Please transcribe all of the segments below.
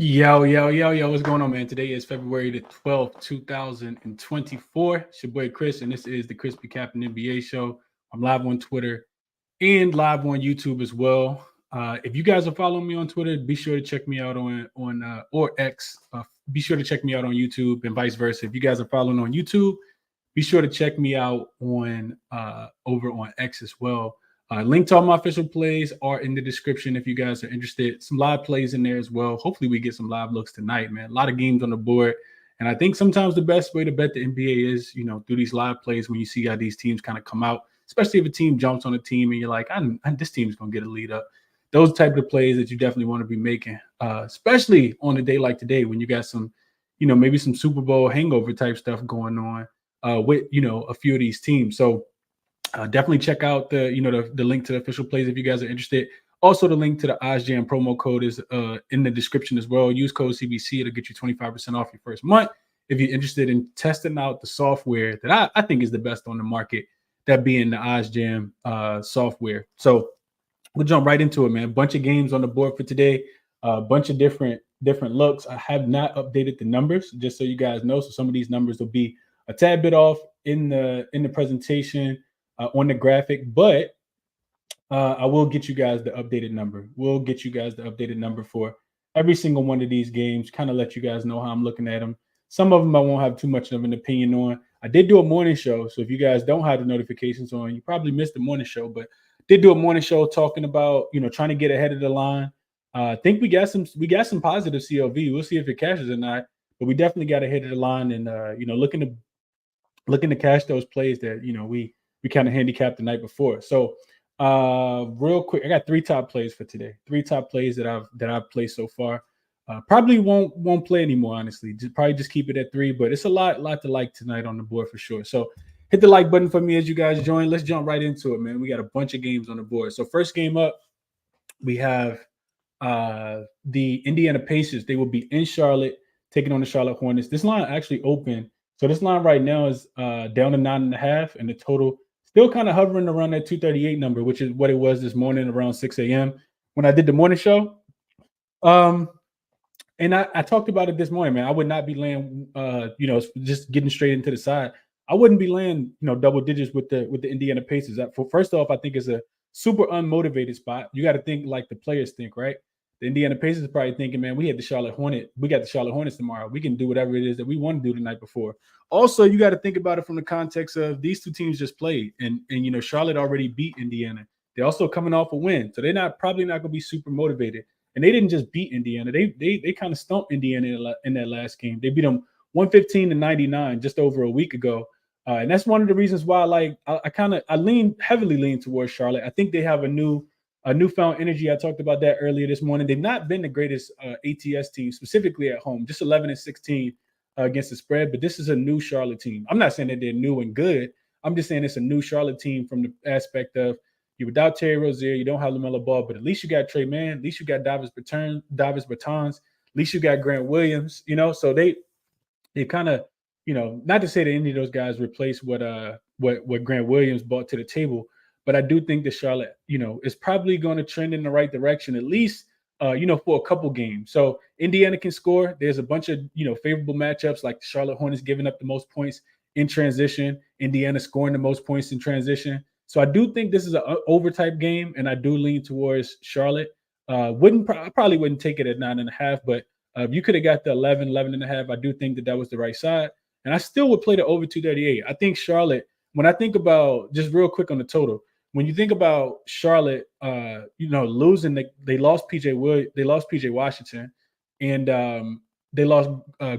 Yo, what's going on, man? Today is February the 12th, 2024. It's your boy Chris, and this is the ChrisBeCappinn NBA show. I'm live on Twitter and live on YouTube as well. If you guys are following me on Twitter, be sure to check me out on or X. Be sure to check me out on YouTube and vice versa. If you guys are following on YouTube, be sure to check me out on over on X as well. Link to all my official plays are in the description if you guys are interested. Some live plays in there as well. Hopefully we get some live looks tonight, man. A lot of games on the board. And I think sometimes the best way to bet the NBA is, through these live plays when you see how these teams kind of come out, especially if a team jumps on a team and you're like, this team's going to get a lead up. Those type of plays that you definitely want to be making, especially on a day like today when you got some, maybe some Super Bowl hangover type stuff going on with, a few of these teams. So definitely check out the link to the official plays if you guys are interested. Also, the link to the OzJam promo code is in the description as well. Use code CBC. It'll get you 25% off your first month if you're interested in testing out the software that I think is the best on the market, that being the OzJam software. So we'll jump right into it, man. A bunch of games on the board for today. A bunch of different looks. I have not updated the numbers, just so you guys know. So some of these numbers will be a tad bit off in the presentation. On the graphic, but I will get you guys the updated number. We'll get you guys the updated number for every single one of these games, kind of let you guys know how I'm looking at them. Some of them I won't have too much of an opinion on. I did do a morning show, so if you guys don't have the notifications on, you probably missed the morning show, but did do a morning show talking about, trying to get ahead of the line. I think we got some positive CLV. We'll see if it cashes or not, but we definitely got ahead of the line and, looking to cash those plays that, we kind of handicapped the night before. So real quick, I got 3 top plays for today. 3 top plays that I've played so far. Probably won't play anymore, honestly. Probably just keep it at 3, but it's a lot to like tonight on the board for sure. So hit the like button for me as you guys join. Let's jump right into it, man. We got a bunch of games on the board. So first game up, we have the Indiana Pacers. They will be in Charlotte taking on the Charlotte Hornets. This line actually opened. So this line right now is down to 9.5, and the total still kind of hovering around that 238 number, which is what it was this morning around 6 a.m. when I did the morning show. And I talked about it this morning, man. I would not be laying, just getting straight into the side. I wouldn't be laying, double digits with the Indiana Pacers. First off, I think it's a super unmotivated spot. You got to think like the players think, right? The Indiana Pacers are probably thinking, man, we got the Charlotte Hornets tomorrow. We can do whatever it is that we want to do the night before. Also, you got to think about it from the context of these two teams just played, and Charlotte already beat Indiana. They're also coming off a win, so they're probably not going to be super motivated. And they didn't just beat Indiana; they kind of stumped Indiana in that last game. They beat them 115-99 just over a week ago, and that's one of the reasons why, I heavily lean towards Charlotte. I think they have a newfound energy. I talked about that earlier this morning. They've not been the greatest ATS team, specifically at home, just 11-16 against the spread. But this is a new Charlotte team. I'm not saying that they're new and good. I'm just saying it's a new Charlotte team from the aspect of you're without Terry Rozier, you don't have LaMelo Ball, but at least you got Trey Mann, at least you got Davis Bertans, at least you got Grant Williams. So they kind of, not to say that any of those guys replace what Grant Williams brought to the table. But I do think that Charlotte, is probably going to trend in the right direction, at least, for a couple games. So Indiana can score. There's a bunch of, favorable matchups like the Charlotte Hornets giving up the most points in transition, Indiana scoring the most points in transition. So I do think this is an over-type game, and I do lean towards Charlotte. I probably wouldn't take it at 9.5, but if you could have got the 11.5, I do think that was the right side. And I still would play the over 238. I think Charlotte, when I think about, just real quick on the total, when you think about Charlotte, losing, they lost PJ Washington, and they lost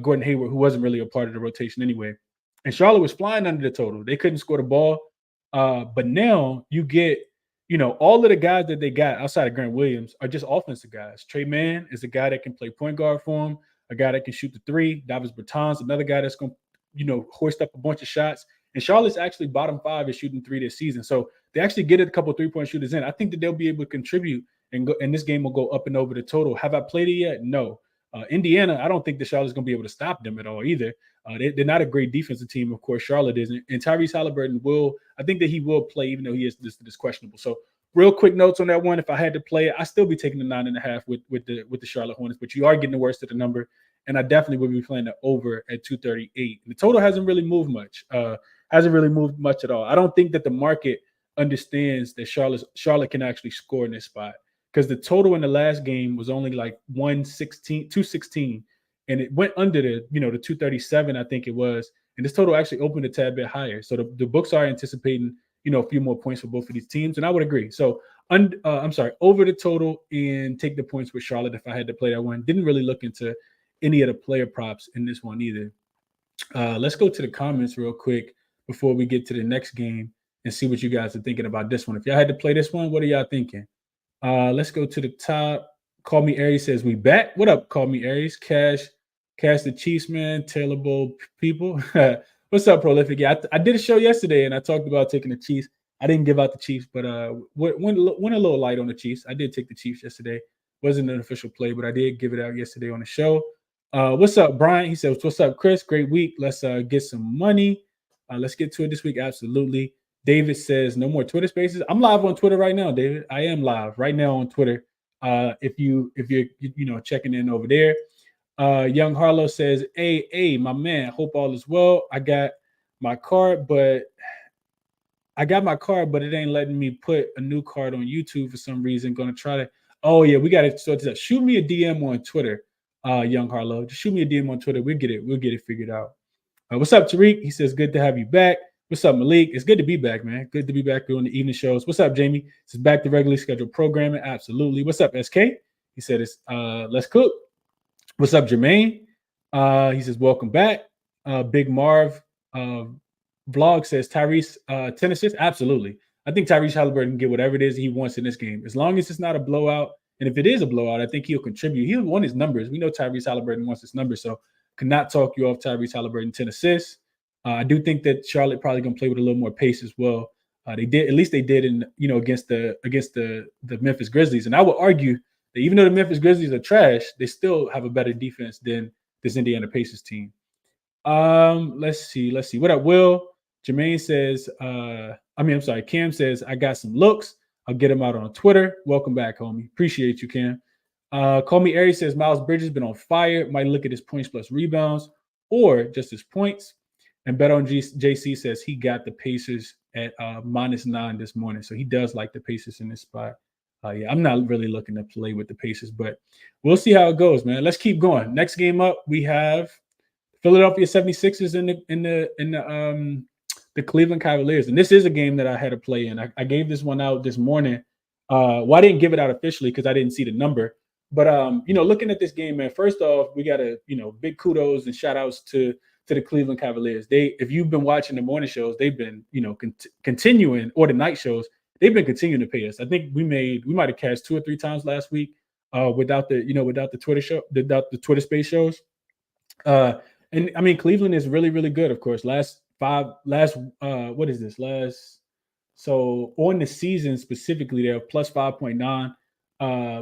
Gordon Hayward, who wasn't really a part of the rotation anyway. And Charlotte was flying under the total. They couldn't score the ball. But now you get, all of the guys that they got outside of Grant Williams are just offensive guys. Trey Mann is a guy that can play point guard for him, a guy that can shoot the 3. Davis Bertans, another guy that's going to, hoist up a bunch of shots. And Charlotte's actually bottom 5 is shooting 3 this season. So they actually get a couple 3-point shooters in. I think that they'll be able to contribute and this game will go up and over the total. Have I played it yet? No. Indiana, I don't think that Charlotte's going to be able to stop them at all either. They're not a great defensive team. Of course, Charlotte isn't. And Tyrese Halliburton I think that he will play, even though he is this questionable. So real quick notes on that one. If I had to play it, I still be taking the 9.5 with the Charlotte Hornets, but you are getting the worst of the number. And I definitely would be playing the over at 238. The total hasn't really moved much. Hasn't really moved much at all. I don't think that the market understands that Charlotte can actually score in this spot, because the total in the last game was only like 216, and it went under the 237, I think it was. And this total actually opened a tad bit higher. So the books are anticipating, a few more points for both of these teams. And I would agree. So I'm sorry, over the total and take the points with Charlotte if I had to play that one. Didn't really look into any of the player props in this one either. Let's go to the comments real quick before we get to the next game and see what you guys are thinking about this one. If y'all had to play this one, what are y'all thinking? Let's go to the top. Call Me Aries says, we back. What up, Call Me Aries? Cash the Chiefs, man. Tailable people. What's up, Prolific? Yeah, I did a show yesterday, and I talked about taking the Chiefs. I didn't give out the Chiefs, but went a little light on the Chiefs. I did take the Chiefs yesterday. Wasn't an official play, but I did give it out yesterday on the show. What's up, Brian? He says, what's up, Chris? Great week. Let's get some money. Let's get to it this week. Absolutely. David says, no more Twitter spaces. I'm live on Twitter right now, David. I am live right now on Twitter. If you're checking in over there. Young Harlow says, hey, my man, hope all is well. I got my card, but it ain't letting me put a new card on YouTube for some reason. Gonna try to. Oh yeah, we got to sort this out. Shoot me a DM on Twitter, Young Harlow. Just shoot me a DM on Twitter. We'll get it figured out. What's up, Tariq? He says, good to have you back. What's up, Malik? It's good to be back, man. Good to be back doing the evening shows. What's up, Jamie? This is back to regularly scheduled programming. Absolutely. What's up, SK? He said, it's let's cook. What's up, Jermaine? He says, welcome back. Big Marv vlog says, Tyrese 10 assists. Absolutely. I think Tyrese Halliburton can get whatever it is he wants in this game. As long as it's not a blowout. And if it is a blowout, I think he'll contribute. He'll want his numbers. We know Tyrese Halliburton wants his numbers. So cannot talk you off Tyrese Halliburton 10 assists. I do think that Charlotte probably going to play with a little more pace as well. They did in against the Memphis Grizzlies. And I would argue that even though the Memphis Grizzlies are trash, they still have a better defense than this Indiana Pacers team. Let's see. What up, Will? Jermaine says, Cam says, I got some looks. I'll get them out on Twitter. Welcome back, homie. Appreciate you, Cam. Call Me Aries says, Miles Bridges been on fire. Might look at his points plus rebounds or just his points. And Bet on JC says he got the Pacers at -9 this morning. So he does like the Pacers in this spot. Yeah, I'm not really looking to play with the Pacers, but we'll see how it goes, man. Let's keep going. Next game up, we have Philadelphia 76ers in the Cleveland Cavaliers. And this is a game that I had to play in. I gave this one out this morning. I didn't give it out officially because I didn't see the number. But looking at this game, man, first off, we got to, big kudos and shout outs to the Cleveland Cavaliers. If you've been watching the morning shows, they've been, continuing, or the night shows, they've been continuing to pay us. I think we might have cashed 2 or 3 times last week without the Twitter show, without the Twitter space shows. And I mean, Cleveland is really, really good, of course. So on the season specifically, they're plus 5.9.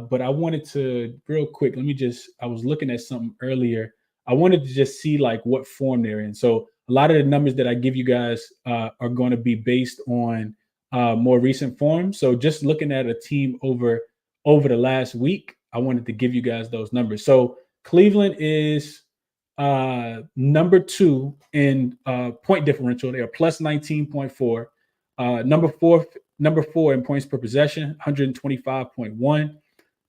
But I wanted to real quick, I was looking at something earlier. I wanted to just see like what form they're in. So a lot of the numbers that I give you guys are going to be based on more recent form. So just looking at a team over the last week, I wanted to give you guys those numbers. So Cleveland is number 2 in point differential. They are plus 19.4. Number four in points per possession, 125.1.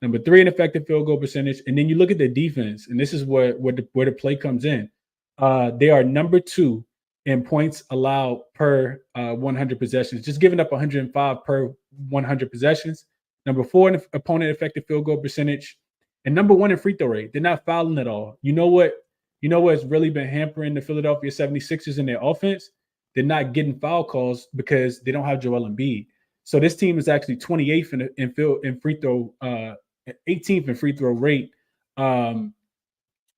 Number 3 in effective field goal percentage. And then you look at the defense, and this is where the play comes in. They are number 2 in points allowed per 100 possessions, just giving up 105 per 100 possessions. Number 4 in opponent effective field goal percentage, and number 1 in free throw rate. They're not fouling at all. You know what's really been hampering the Philadelphia 76ers in their offense? They're not getting foul calls because they don't have Joel Embiid. So this team is actually 28th in free throw, 18th in free throw rate.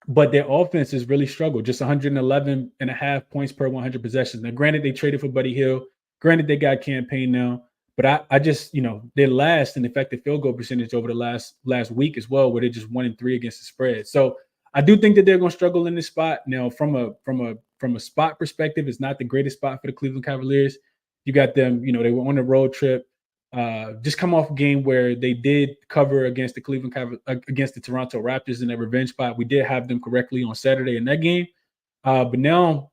But their offense has really struggled, just 111.5 points per 100 possessions. Now, granted, they traded for Buddy Hield. Granted, they got Campaign now. But I just, they're last in effective field goal percentage over the last week as well, where they're just 1-3 against the spread. So I do think that they're going to struggle in this spot. Now, from a spot perspective, it's not the greatest spot for the Cleveland Cavaliers. You got them, they were on a road trip. just come off a game where they did cover against the against the Toronto Raptors in their revenge spot. We did have them correctly on Saturday in that game, but now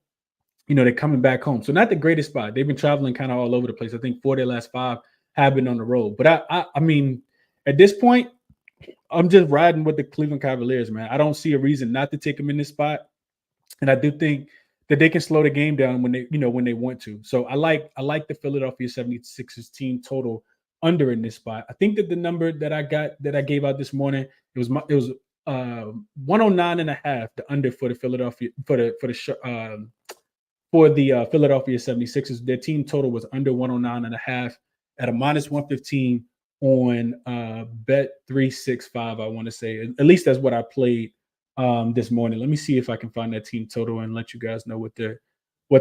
they're coming back home. So not the greatest spot. They've been traveling kind of all over the place. I think 4 of their last 5 have been on the road. But I mean, at this point, I'm just riding with the Cleveland Cavaliers, man. I don't see a reason not to take them in this spot, and I do think that they can slow the game down when they want to. So I like the Philadelphia 76ers team total under in this spot. I think that the number that I gave out this morning, it was 109 and a half, the under for the Philadelphia Philadelphia 76ers. Their team total was under 109 and a half at a minus 115 on bet 365. I want to say, at least that's what I played this morning. Let me see if I can find that team total and let you guys know what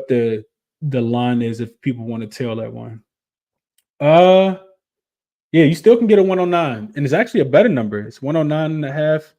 the line is if people want to tail that one. Yeah, you still can get a 109, and it's actually a better number. It's 109 and a half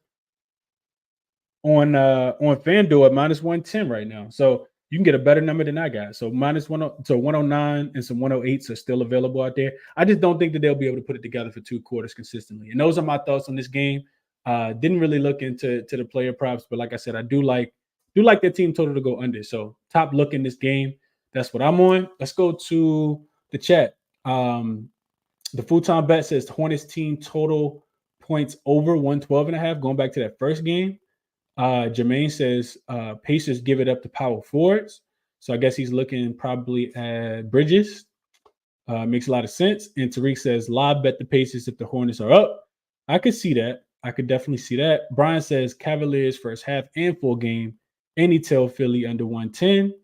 on FanDuel at minus 110 right now. So you can get a better number than I got. So minus 109 and some 108s are still available out there. I just don't think that they'll be able to put it together for 2 quarters consistently. And those are my thoughts on this game. Didn't really look into the player props, but like I said, I do like their team total to go under. So top look in this game. That's what I'm on. Let's go to the chat. The full-time bet says Hornets team total points over 112 and a half, going back to that first game. Jermaine says Pacers give it up to power forwards. So I guess he's looking probably at Bridges. Makes a lot of sense. And Tariq says live bet the Pacers if the Hornets are up. I could see that. I could definitely see that. Brian says Cavaliers first half and full game. Any tell Philly under 110.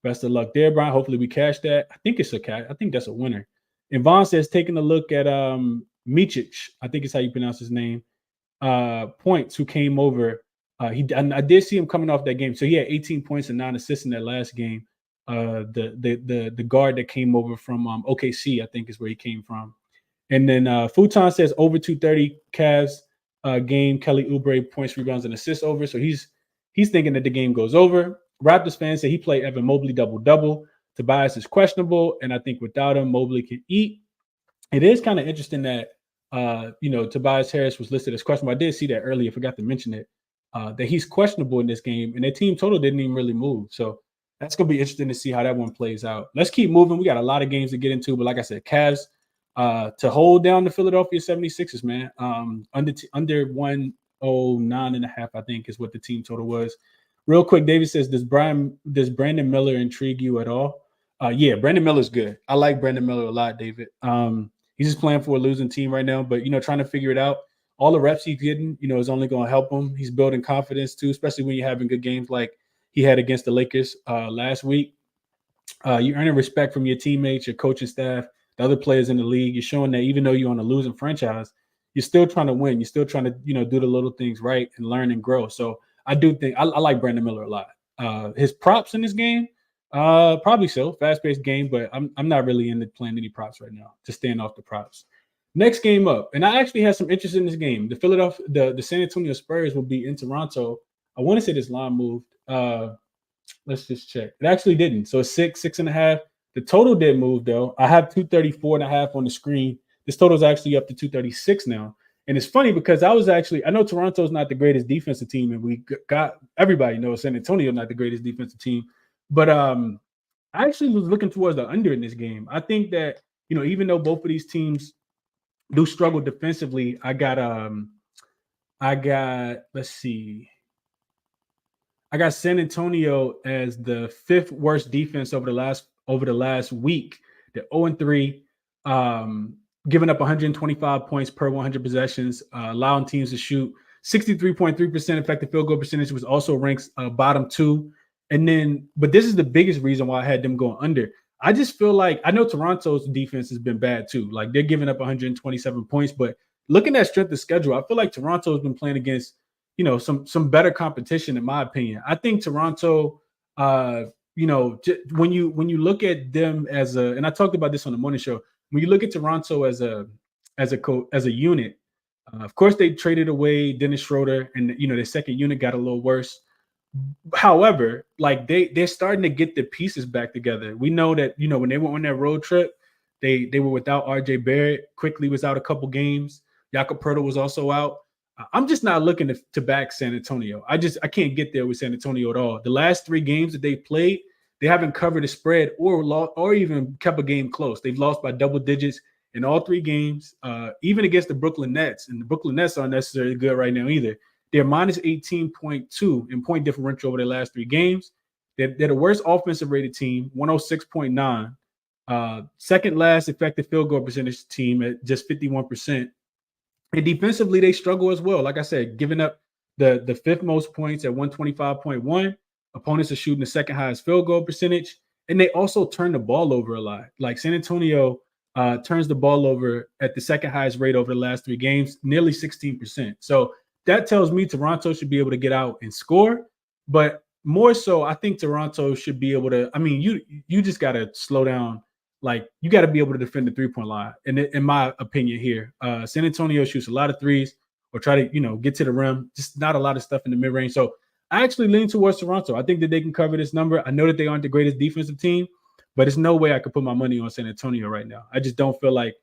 Best of luck there, Brian. Hopefully we cash that. I think it's a cash. I think that's a winner. And Vaughn says taking a look at Micic, I think is how you pronounce his name. Points, who came over. I did see him coming off that game. So he had 18 points and 9 assists in that last game. The guard that came over from OKC, I think is where he came from. And then Futon says over 230 Cavs game. Kelly Oubre points, rebounds, and assists over. So he's thinking that the game goes over. Raptors fans say he played Evan Mobley double-double. Tobias is questionable, and I think without him, Mobley can eat. It is kind of interesting that Tobias Harris was listed as questionable. I did see that earlier. Forgot to mention it. That he's questionable in this game, and their team total didn't even really move. So that's going to be interesting to see how that one plays out. Let's keep moving. We got a lot of games to get into, but like I said, Cavs to hold down the Philadelphia 76ers, man. Under 109 and a half, I think, is what the team total was. Real quick, David says, does Brandon Miller intrigue you at all? Yeah, Brandon Miller's good. I like Brandon Miller a lot, David. He's just playing for a losing team right now, but, trying to figure it out. All the reps he's getting, is only going to help him. He's building confidence too, especially when you're having good games like he had against the Lakers last week. You're earning respect from your teammates, your coaching staff, the other players in the league. You're showing that even though you're on a losing franchise, you're still trying to win. You're still trying to, do the little things right and learn and grow. So I do think I like Brandon Miller a lot. His props in this game, probably so. Fast-paced game, but I'm not really into playing any props right now. Just staying off the props. Next game up, and I actually had some interest in this game. The San Antonio Spurs will be in Toronto. I want to say this line moved. Let's just check. It actually didn't. So 6.5. The total did move though. I have 234.5 on the screen. This total is actually up to 236 now. And it's funny because I know Toronto's not the greatest defensive team, and we got everybody knows San Antonio not the greatest defensive team. But I actually was looking towards the under in this game. I think that even though both of these teams do struggle defensively, I got let's see. I got San Antonio as the 5th worst defense over the last week. They're 0-3, giving up 125 points per 100 possessions, allowing teams to shoot 63.3% effective field goal percentage, was also ranks bottom 2. But this is the biggest reason why I had them going under. I just feel like I know Toronto's defense has been bad too. Like they're giving up 127 points, but looking at strength of schedule, I feel like Toronto's been playing against, some better competition in my opinion. I think Toronto, when you look at them and I talked about this on the morning show, when you look at Toronto as a unit, of course they traded away Dennis Schroeder, and their second unit got a little worse. However, like they're starting to get the pieces back together. We know that when they went on that road trip, They were without RJ Barrett. Quickly was out a couple games. Jakob Poeltl was also out. I'm just not looking to back San Antonio. I can't get there with San Antonio at all. The last 3 games that they played, they haven't covered a spread or even kept a game close. They've lost by double digits in all 3 games, even against the Brooklyn Nets. And the Brooklyn Nets aren't necessarily good right now either. They're minus 18.2 in point differential over their last 3 games. They're the worst offensive rated team, 106.9. Second last effective field goal percentage team at just 51%. And defensively, they struggle as well. Like I said, giving up the 5th most points at 125.1. Opponents are shooting the 2nd highest field goal percentage. And they also turn the ball over a lot. Like San Antonio turns the ball over at the 2nd highest rate over the last 3 games, nearly 16%. So that tells me Toronto should be able to get out and score. But more so, I think Toronto should be able to. I mean, you just got to slow down. Like, you got to be able to defend the 3-point line. And in my opinion here, San Antonio shoots a lot of threes or try to, get to the rim. Just not a lot of stuff in the mid-range. So I actually lean towards Toronto. I think that they can cover this number. I know that they aren't the greatest defensive team, but there's no way I could put my money on San Antonio right now. I just don't feel like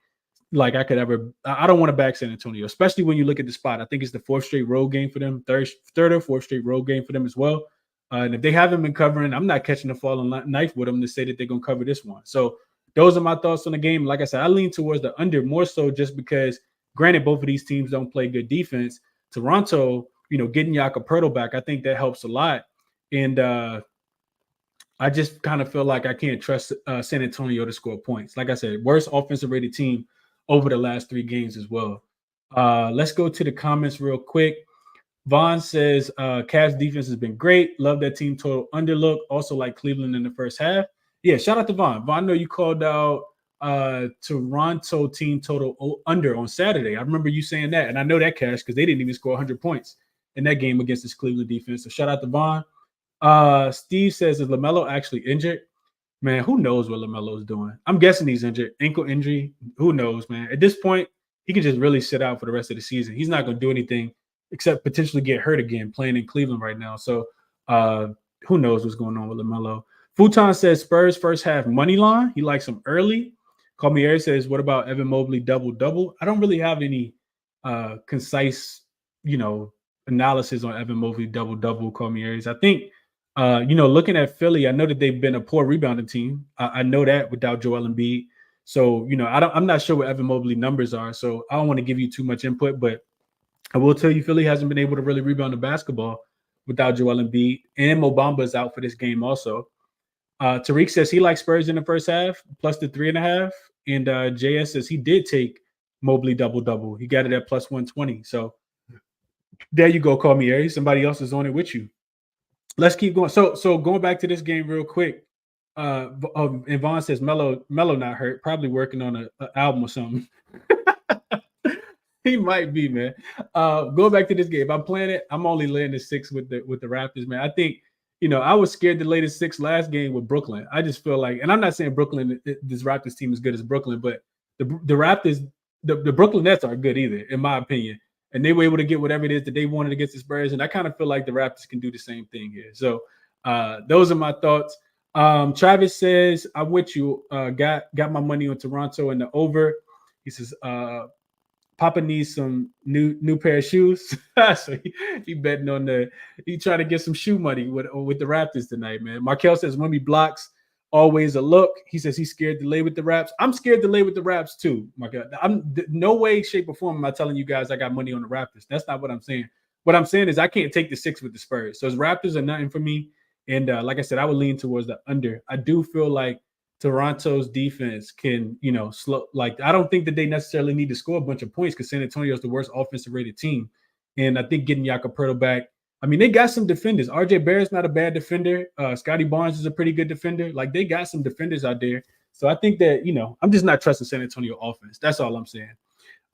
I could ever. I don't want to back San Antonio, especially when you look at the spot. I think it's the 4th straight road game for them, third or 4th straight road game for them as well. And if they haven't been covering, I'm not catching a falling knife with them to say that they're going to cover this one. So those are my thoughts on the game. Like I said, I lean towards the under more so just because, granted, both of these teams don't play good defense. Toronto, getting Jakob Poeltl back, I think that helps a lot. And I just kind of feel like I can't trust San Antonio to score points. Like I said, worst offensive rated team over the last 3 games as well. Let's go to the comments real quick. Vaughn says, Cavs defense has been great. Love that team total underlook. Also like Cleveland in the first half. Yeah, shout out to Vaughn. Vaughn, I know you called out Toronto team total under on Saturday. I remember you saying that, and I know that cash because they didn't even score 100 points in that game against this Cleveland defense. So shout out to Vaughn. Steve says, is LaMelo actually injured? Man, who knows what LaMelo's doing? I'm guessing he's injured. Ankle injury. Who knows, man? At this point, he can just really sit out for the rest of the season. He's not going to do anything except potentially get hurt again playing in Cleveland right now. So who knows what's going on with LaMelo. Futon says Spurs first half money line. He likes them early. Calmieri says, what about Evan Mobley double-double? I don't really have any concise, analysis on Evan Mobley double-double, Calmieri. I think, looking at Philly, I know that they've been a poor rebounding team. I know that without Joel Embiid. So, I'm not sure what Evan Mobley numbers are. So I don't want to give you too much input, but I will tell you Philly hasn't been able to really rebound the basketball without Joel Embiid. And Mo Bamba is out for this game also. Tariq says he likes Spurs in the first half, plus the 3.5. And JS says he did take Mobley double-double. He got it at plus 120. So there you go, Calmieri. Somebody else is on it with you. Let's keep going. So going back to this game real quick. And Vaughn says Melo not hurt, probably working on an album or something. He might be, man. Go back to this game. If I'm playing it, I'm only laying the 6 with the Raptors, man. I think, I was scared to lay the 6 last game with Brooklyn. I just feel like, and I'm not saying Brooklyn, this Raptors team is good as Brooklyn, but the Raptors, the Brooklyn Nets aren't good either, in my opinion. And they were able to get whatever it is that they wanted against the Spurs. And I kind of feel like the Raptors can do the same thing here. So those are my thoughts. Travis says, I'm with you. Got my money on Toronto and the over. He says, Papa needs some new pair of shoes. So he betting on he trying to get some shoe money with the Raptors tonight, man. Markel says Wemby blocks always a look. He says he's scared to lay with the Raps. I'm scared to lay with the Raps too, Markel. I'm no way, shape, or form am I telling you guys I got money on the Raptors. That's not what I'm saying. What I'm saying is I can't take the 6 with the Spurs. So Raptors are nothing for me. And like I said, I would lean towards the under. I do feel like Toronto's defense can, slow. Like, I don't think that they necessarily need to score a bunch of points because San Antonio is the worst offensive rated team. And I think getting Jakob Poeltl back, I mean, they got some defenders. RJ Barrett's not a bad defender. Scotty Barnes is a pretty good defender. Like, they got some defenders out there. So I think that, I'm just not trusting San Antonio offense. That's all I'm saying.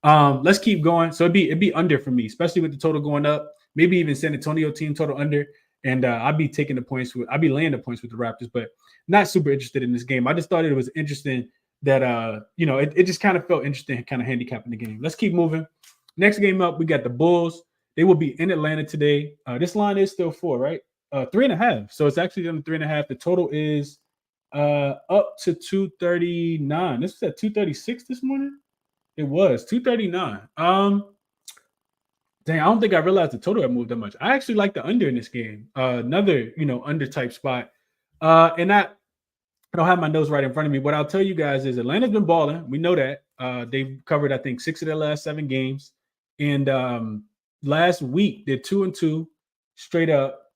Let's keep going. So it'd be under for me, especially with the total going up. Maybe even San Antonio team total under. And I'd be taking the points I'd be laying the points with the Raptors, but not super interested in this game. I just thought it was interesting that it just kind of felt interesting, kind of handicapping the game. Let's keep moving. Next game up, we got the Bulls. They will be in Atlanta today. This line is still 4, right? 3.5. So it's actually on the 3.5. The total is up to 239. This was at 236 this morning. It was 239. Dang, I don't think I realized the total had moved that much. I actually like the under in this game. Another, under type spot. And I don't have my notes right in front of me. What I'll tell you guys is Atlanta's been balling. We know that. They've covered, I think, 6 of their last 7 games. And last week, they're 2-2 straight up.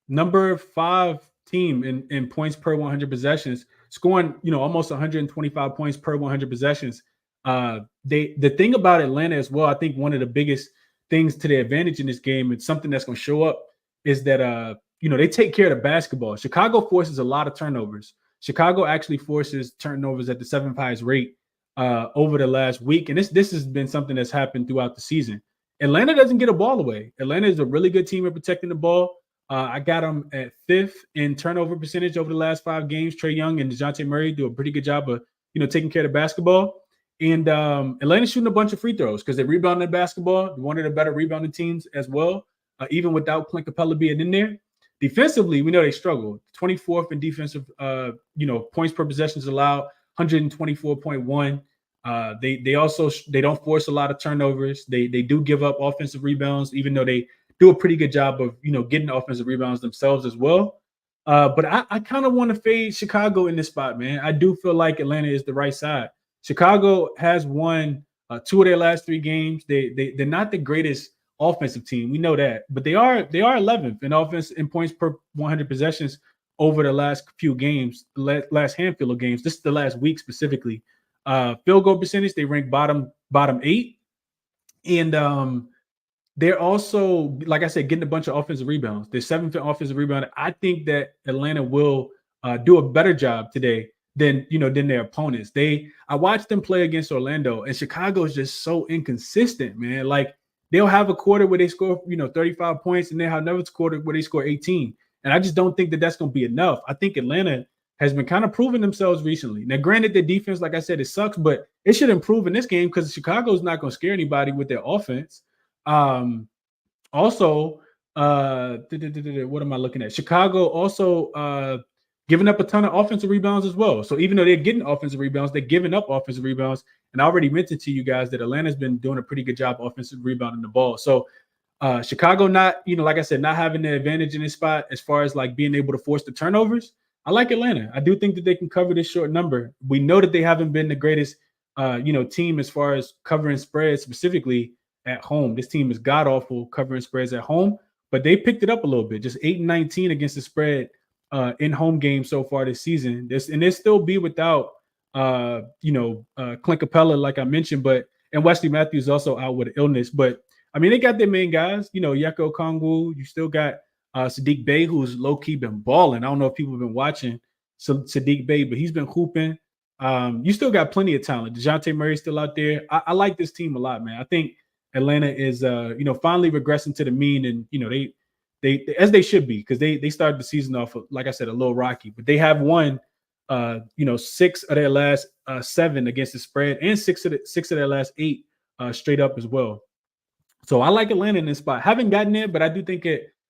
Number 5 team in points per 100 possessions, scoring, almost 125 points per 100 possessions. The thing about Atlanta as well, I think one of the biggest things to their advantage in this game, and something that's going to show up, is that they take care of the basketball. Chicago forces a lot of turnovers. Chicago actually forces turnovers at the 7th highest rate over the last week, and this has been something that's happened throughout the season. Atlanta doesn't get a ball away. Atlanta is a really good team at protecting the ball. I got them at 5th in turnover percentage over the last 5 games. Trae Young and DeJounte Murray do a pretty good job of taking care of the basketball. And Atlanta's shooting a bunch of free throws because they rebound the basketball. They're one of the better rebounding teams as well, even without Clint Capella being in there. Defensively, we know they struggle. 24th in defensive, points per possessions allowed, 124.1. They don't force a lot of turnovers. They do give up offensive rebounds, even though they do a pretty good job of getting offensive rebounds themselves as well. But I kind of want to fade Chicago in this spot, man. I do feel like Atlanta is the right side. Chicago has won 2 of their last 3 games. They're not the greatest offensive team. We know that, but they are 11th in offense in points per 100 possessions over the last few games, last handful of games. This is the last week specifically. Field goal percentage, they rank bottom 8, and they're also, like I said, getting a bunch of offensive rebounds. They're 7th in offensive rebound. I think that Atlanta will do a better job today than their opponents. I watched them play against Orlando, and Chicago is just so inconsistent, man. Like, they'll have a quarter where they score 35 points, and they'll have another quarter where they score 18. And I just don't think that that's going to be enough. I think Atlanta has been kind of proving themselves recently. Now, granted, their defense, like I said, it sucks, but it should improve in this game because Chicago's not going to scare anybody with their offense. Also, what am I looking at? Chicago also giving up a ton of offensive rebounds as well. So even though they're getting offensive rebounds, they're giving up offensive rebounds. And I already mentioned to you guys that Atlanta's been doing a pretty good job offensive rebounding the ball. So Chicago not, like I said, not having the advantage in this spot as far as like being able to force the turnovers. I like Atlanta. I do think that they can cover this short number. We know that they haven't been the greatest, team as far as covering spreads specifically at home. This team is god awful covering spreads at home, but they picked it up a little bit, just 8-19 against the spread in home games so far this season. And they'll still be without, Clint Capella, like I mentioned, and Wesley Matthews also out with an illness. But I mean, they got their main guys, Yeko Kongwu. You still got Sadiq Bey, who's low key been balling. I don't know if people have been watching Sadiq Bey, but he's been hooping. You still got plenty of talent. DeJounte Murray's still out there. I like this team a lot, man. I think Atlanta is, finally regressing to the mean, and they as they should be, because they started the season off, like I said, a little rocky, but they have won, 6 of their last 7 against the spread, and 6 of their last 8 straight up as well. So I like Atlanta in this spot. Haven't gotten there, but I do think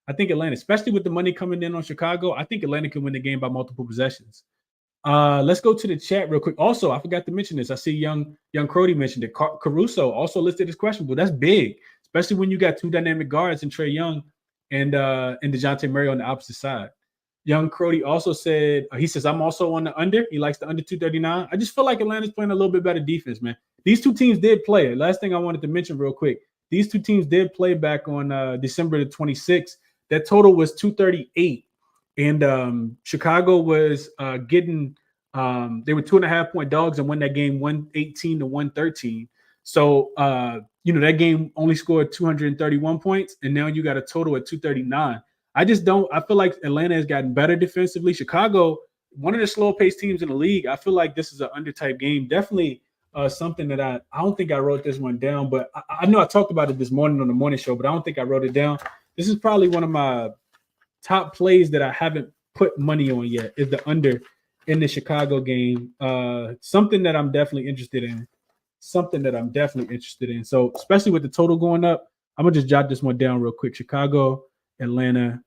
I think Atlanta, especially with the money coming in on Chicago, I think Atlanta can win the game by multiple possessions. Let's go to the chat real quick. Also, I forgot to mention this. I see Young Crody mentioned it. Caruso also listed as questionable. That's big, especially when you got 2 dynamic guards in Trae Young and DeJounte Murray on the opposite side. Young Crody also said, he says, I'm also on the under. He likes the under 239. I just feel like Atlanta's playing a little bit better defense, man. These 2 teams did play. Last thing I wanted to mention real quick, these 2 teams did play back on December the 26th. That total was 238. And Chicago was getting they were 2.5-point dogs and won that game 118-113. So that game only scored 231 points, and now you got a total at 239. I feel like Atlanta has gotten better defensively. Chicago, one of the slow paced teams in the league. I feel like this is an under type game. Definitely something that I don't think I wrote this one down, but I know I talked about it this morning on the morning show, but I don't think I wrote it down. This is probably one of my top plays that I haven't put money on yet, is the under in the Chicago game. Something that I'm definitely interested in. So especially with the total going up, I'm going to just jot this one down real quick. Chicago, Atlanta,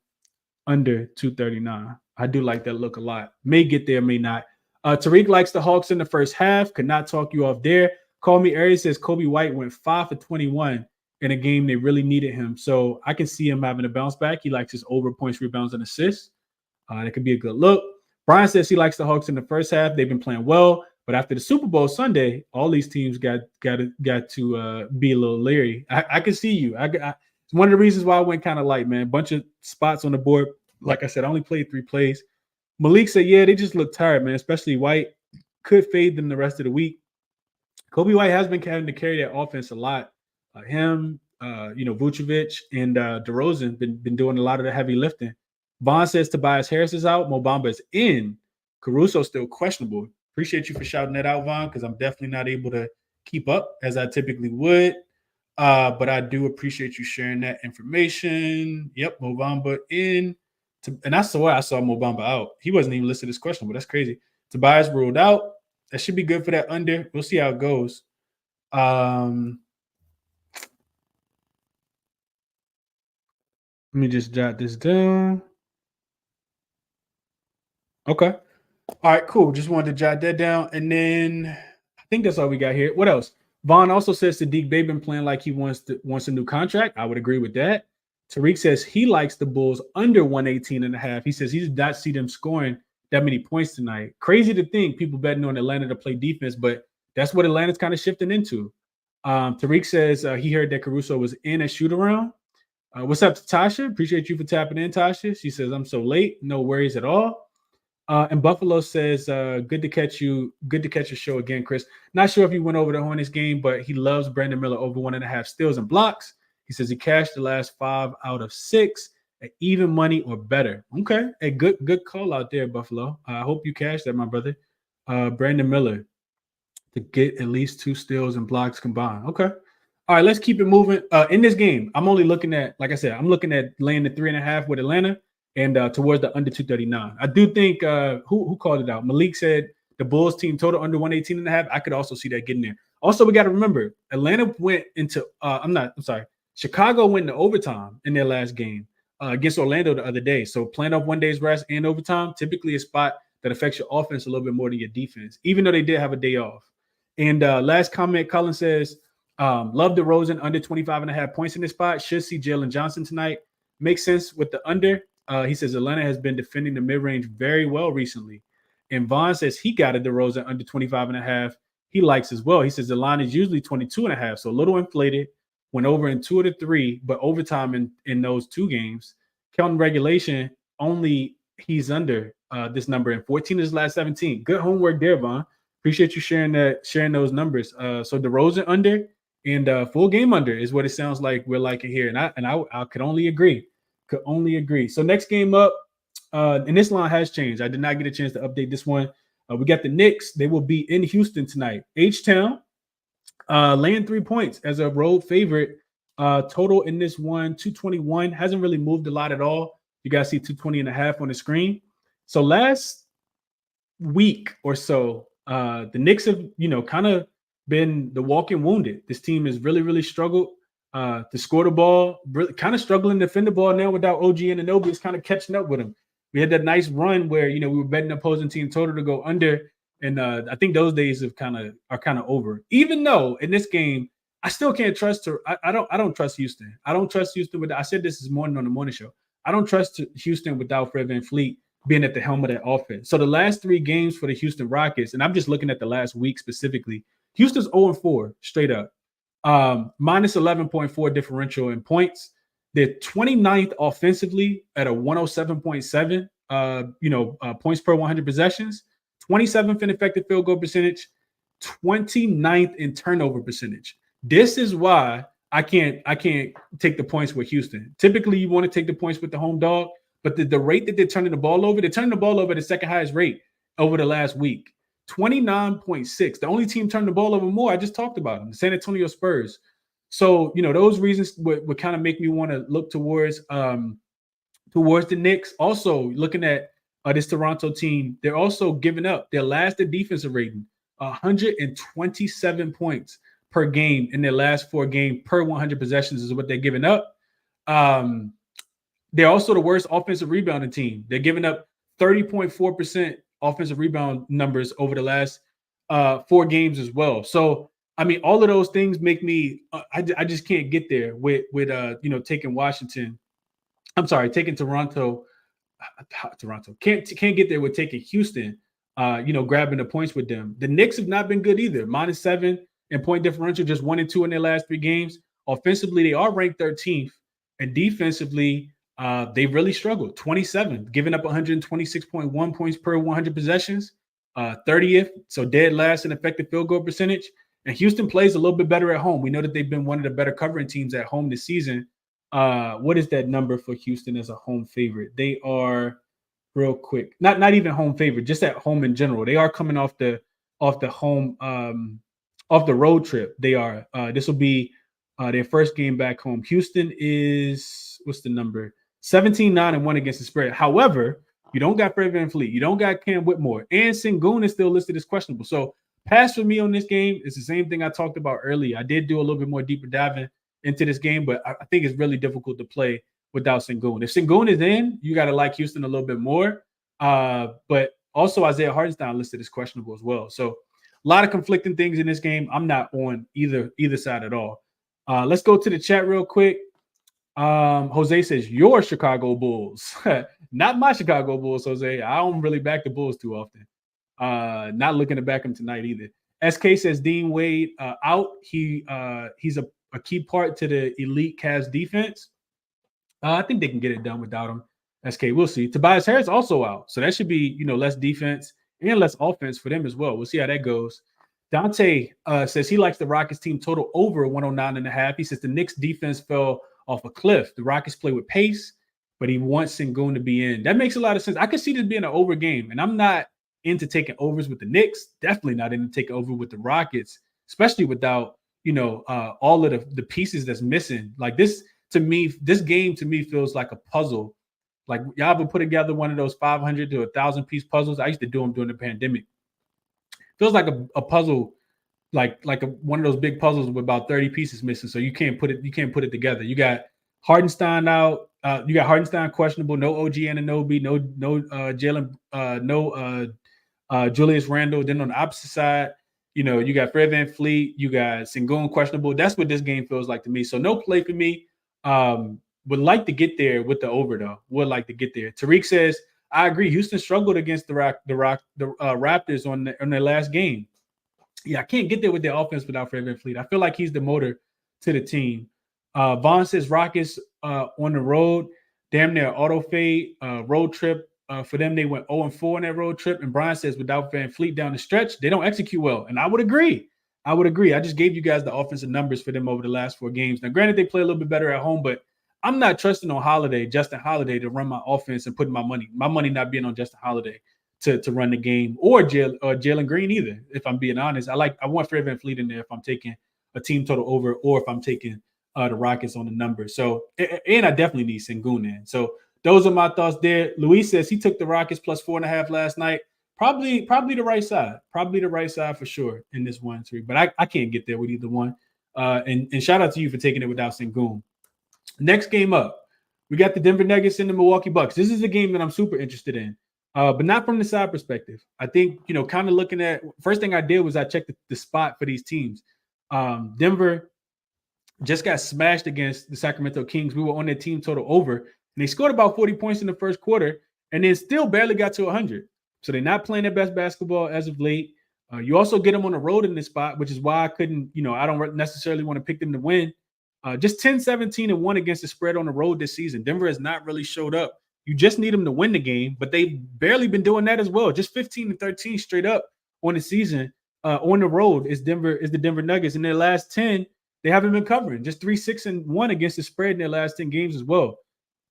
under 239. I do like that look a lot. May get there, may not. Tariq likes the Hawks in the first half. Could not talk you off there. Call Me Aries says Kobe White went 5 for 21 in a game they really needed him. So I can see him having a bounce back. He likes his over points, rebounds, and assists. That could be a good look. Brian says he likes the Hawks in the first half. They've been playing well, but after the Super Bowl Sunday, all these teams got to be a little leery. I can see you. It's one of the reasons why I went kind of light, man. Bunch of spots on the board. Like I said, I only played 3 plays. Malik said, yeah, they just look tired, man, especially White. Could fade them the rest of the week. Kobe White has been having to carry that offense a lot. Vucevic and DeRozan been doing a lot of the heavy lifting. Vaughn says Tobias Harris is out. Mo Bamba is in. Caruso still questionable. Appreciate you for shouting that out, Vaughn, because I'm definitely not able to keep up as I typically would. But I do appreciate you sharing that information. Yep, Mo Bamba in. And I saw Mo Bamba out. He wasn't even listed as questionable. That's crazy. Tobias ruled out. That should be good for that under. We'll see how it goes. Let me just jot this down. Okay. All right, cool. Just wanted to jot that down. And then I think that's all we got here. What else? Vaughn also says Sadiq Bey been playing like he wants a new contract. I would agree with that. Tariq says he likes the Bulls under 118.5. He says he did not see them scoring that many points tonight. Crazy to think people betting on Atlanta to play defense, but that's what Atlanta's kind of shifting into. Tariq says he heard that Caruso was in a shoot around. What's up, Tasha? Appreciate you for tapping in, Tasha. She says, I'm so late. No worries at all. And Buffalo says, good to catch you. Good to catch your show again, Chris. Not sure if you went over the Hornets game, but he loves Brandon Miller over 1.5 steals and blocks. He says he cashed the last 5 out of 6 at even money or better. Okay, a good call out there, Buffalo. I hope you cashed that, my brother. Brandon Miller to get at least 2 steals and blocks combined. Okay. All right, let's keep it moving. In this game, I'm only looking at, like I said, I'm looking at laying the 3.5 with Atlanta and towards the under 239. I do think who called it out? Malik said the Bulls team total under 118.5. I could also see that getting there. Also, we got to remember Atlanta went into Chicago went into overtime in their last game against Orlando the other day. So playing off 1 day's rest and overtime, typically a spot that affects your offense a little bit more than your defense, even though they did have a day off. And last comment, Colin says, love DeRozan under 25.5 points in this spot. Should see Jalen Johnson tonight. Makes sense with the under. He says Atlanta has been defending the mid-range very well recently. And Vaughn says he got a DeRozan under 25.5. He likes as well. He says the line is usually 22.5, so a little inflated. Went over in 2 of the 3, but overtime in those 2 games. Counting regulation, only he's under this number in 14 of his last 17. Good homework there, Vaughn. Appreciate you sharing those numbers. So DeRozan under and full game under is what it sounds like we're liking here. And I could only agree. So next game up, and this line has changed. I did not get a chance to update this one. We got the Knicks. They will be in Houston tonight. H-Town. Laying 3 points as a road favorite. Total in this one, 221. Hasn't really moved a lot at all. You guys see 220.5 on the screen. So last week or so, the Knicks have, kind of been the walking wounded. This team has really, really struggled to score the ball, really kind of struggling to defend the ball now without OG and Anunoby. Is kind of catching up with them. We had that nice run where, we were betting the opposing team total to go under. And I think those days are kind of over. Even though in this game, I still can't trust her. I don't trust Houston. I don't trust Houston I said this morning on the morning show. I don't trust Houston without Fred VanVleet being at the helm of that offense. So the last 3 games for the Houston Rockets, and I'm just looking at the last week specifically, Houston's 0-4 straight up. Minus 11.4 differential in points. They're 29th offensively at a 107.7 points per 100 possessions. 27th in effective field goal percentage, 29th in turnover percentage. This is why I can't take the points with Houston. Typically, you want to take the points with the home dog, but the rate that they're turning the ball over at the second highest rate over the last week. 29.6. The only team turned the ball over more, I just talked about them, the San Antonio Spurs. So, those reasons would kind of make me want to look towards the Knicks. Also, looking at this Toronto team, they're also giving up their last defensive rating, 127 points per game in their last 4 games per 100 possessions is what they're giving up. They're also the worst offensive rebounding team. They're giving up 30.4% offensive rebound numbers over the last 4 games as well. So, I mean, all of those things make me I just can't get there with taking Washington. I'm sorry, taking Toronto. Toronto can't get there with taking Houston. Grabbing the points with them. The Knicks have not been good either. -7 in point differential, just 1-2 in their last 3 games. Offensively, they are ranked 13th, and defensively, they really struggled. 27th, giving up 126.1 points per 100 possessions. 30th, so dead last in effective field goal percentage. And Houston plays a little bit better at home. We know that they've been one of the better covering teams at home this season. What is that number for Houston as a home favorite? They are real quick, not even home favorite, just at home in general. They are coming off the home off the road trip. They are. This will be their first game back home. Houston is, what's the number? 17-9-1 against the spread. However, you don't got Fred VanVleet, you don't got Cam Whitmore, and Sengun is still listed as questionable. So pass for me on this game. It's the same thing I talked about earlier. I did do a little bit more deeper diving into this game, but I think it's really difficult to play without Sengun. If Sengun is in, you got to like Houston a little bit more. But also Isaiah Hartenstein listed as questionable as well. So a lot of conflicting things in this game. I'm not on either side at all. Let's go to the chat real quick. Jose says, your Chicago Bulls. Not my Chicago Bulls, Jose. I don't really back the Bulls too often. Not looking to back them tonight either. SK says Dean Wade out. He's a key part to the elite Cavs defense. I think they can get it done without him. SK, we'll see. Tobias Harris also out. So that should be, less defense and less offense for them as well. We'll see how that goes. Dante says he likes the Rockets team total over 109.5. He says the Knicks defense fell off a cliff. The Rockets play with pace, but he wants Sengun to be in. That makes a lot of sense. I could see this being an over game, and I'm not into taking overs with the Knicks. Definitely not into taking over with the Rockets, especially without, all of the pieces that's missing. Like this game to me feels like a puzzle. Like y'all ever put together one of those 500 to 1,000 piece puzzles? I used to do them during the pandemic. Feels like a puzzle, like one of those big puzzles with about 30 pieces missing. So you can't put it together. You got Hartenstein out. You got Hartenstein questionable. No OG Anunoby. No Jalen. No Julius Randle. Then on the opposite side, you got Fred VanVleet. You got Sengun questionable. That's what this game feels like to me. So no play for me. Would like to get there with the over though. Would like to get there. Tariq says, I agree. Houston struggled against the Raptors on their last game. Yeah, I can't get there with their offense without Fred VanVleet. I feel like he's the motor to the team. Vaughn says Rockets on the road, damn near auto fade road trip. For them, they went 0-4 on that road trip. And Brian says without VanVleet down the stretch, they don't execute well. And I would agree. I just gave you guys the offensive numbers for them over the last 4 games. Now, granted, they play a little bit better at home, but I'm not trusting on Justin Holiday to run my offense and put my money not being on Justin Holiday to run the game or Jalen Green either. If I'm being honest, I want Fred VanVleet in there if I'm taking a team total over or if I'm taking the Rockets on the number. So, and I definitely need Sengun in. So those are my thoughts there. Luis says he took the Rockets plus 4.5 last night. Probably the right side. Probably the right side for sure in this 1-3. But I can't get there with either one. And shout out to you for taking it without Sengun. Next game up, we got the Denver Nuggets and the Milwaukee Bucks. This is a game that I'm super interested in, but not from the side perspective. I think, kind of looking at – first thing I did was I checked the spot for these teams. Denver just got smashed against the Sacramento Kings. We were on their team total over, and they scored about 40 points in the first quarter and then still barely got to 100. So they're not playing their best basketball as of late. You also get them on the road in this spot, which is why I couldn't – I don't necessarily want to pick them to win. Just 10-17-1 against the spread on the road this season. Denver has not really showed up. You just need them to win the game, but they've barely been doing that as well. Just 15-13 straight up on the season on the road is the Denver Nuggets. In their last 10, they haven't been covering. Just 3-6-1 against the spread in their last 10 games as well.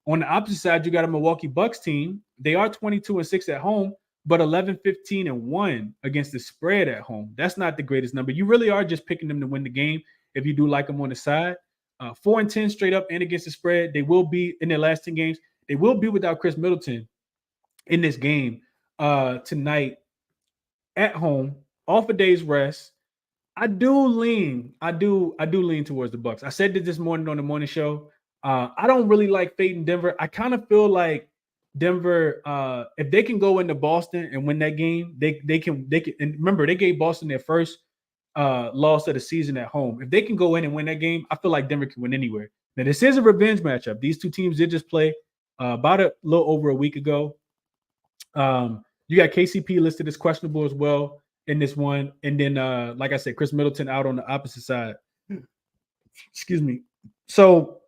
On the opposite side, you got a Milwaukee Bucks team. They are 22-6 at home, but 11-15-1 against the spread at home. That's not the greatest number. You really are just picking them to win the game if you do like them on the side. 4-10 straight up and against the spread. They will be in their last 10 games. They will be without Chris Middleton in this game tonight at home off a day's rest. I do lean towards the Bucks. I said this morning on the morning show. I don't really like fading Denver. I kind of feel like Denver, if they can go into Boston and win that game, they can. And remember, they gave Boston their first loss of the season at home. If they can go in and win that game, I feel like Denver can win anywhere. Now, this is a revenge matchup. These two teams did just play about a little over a week ago. You got KCP listed as questionable as well in this one. And then, like I said, Chris Middleton out on the opposite side. Excuse me. So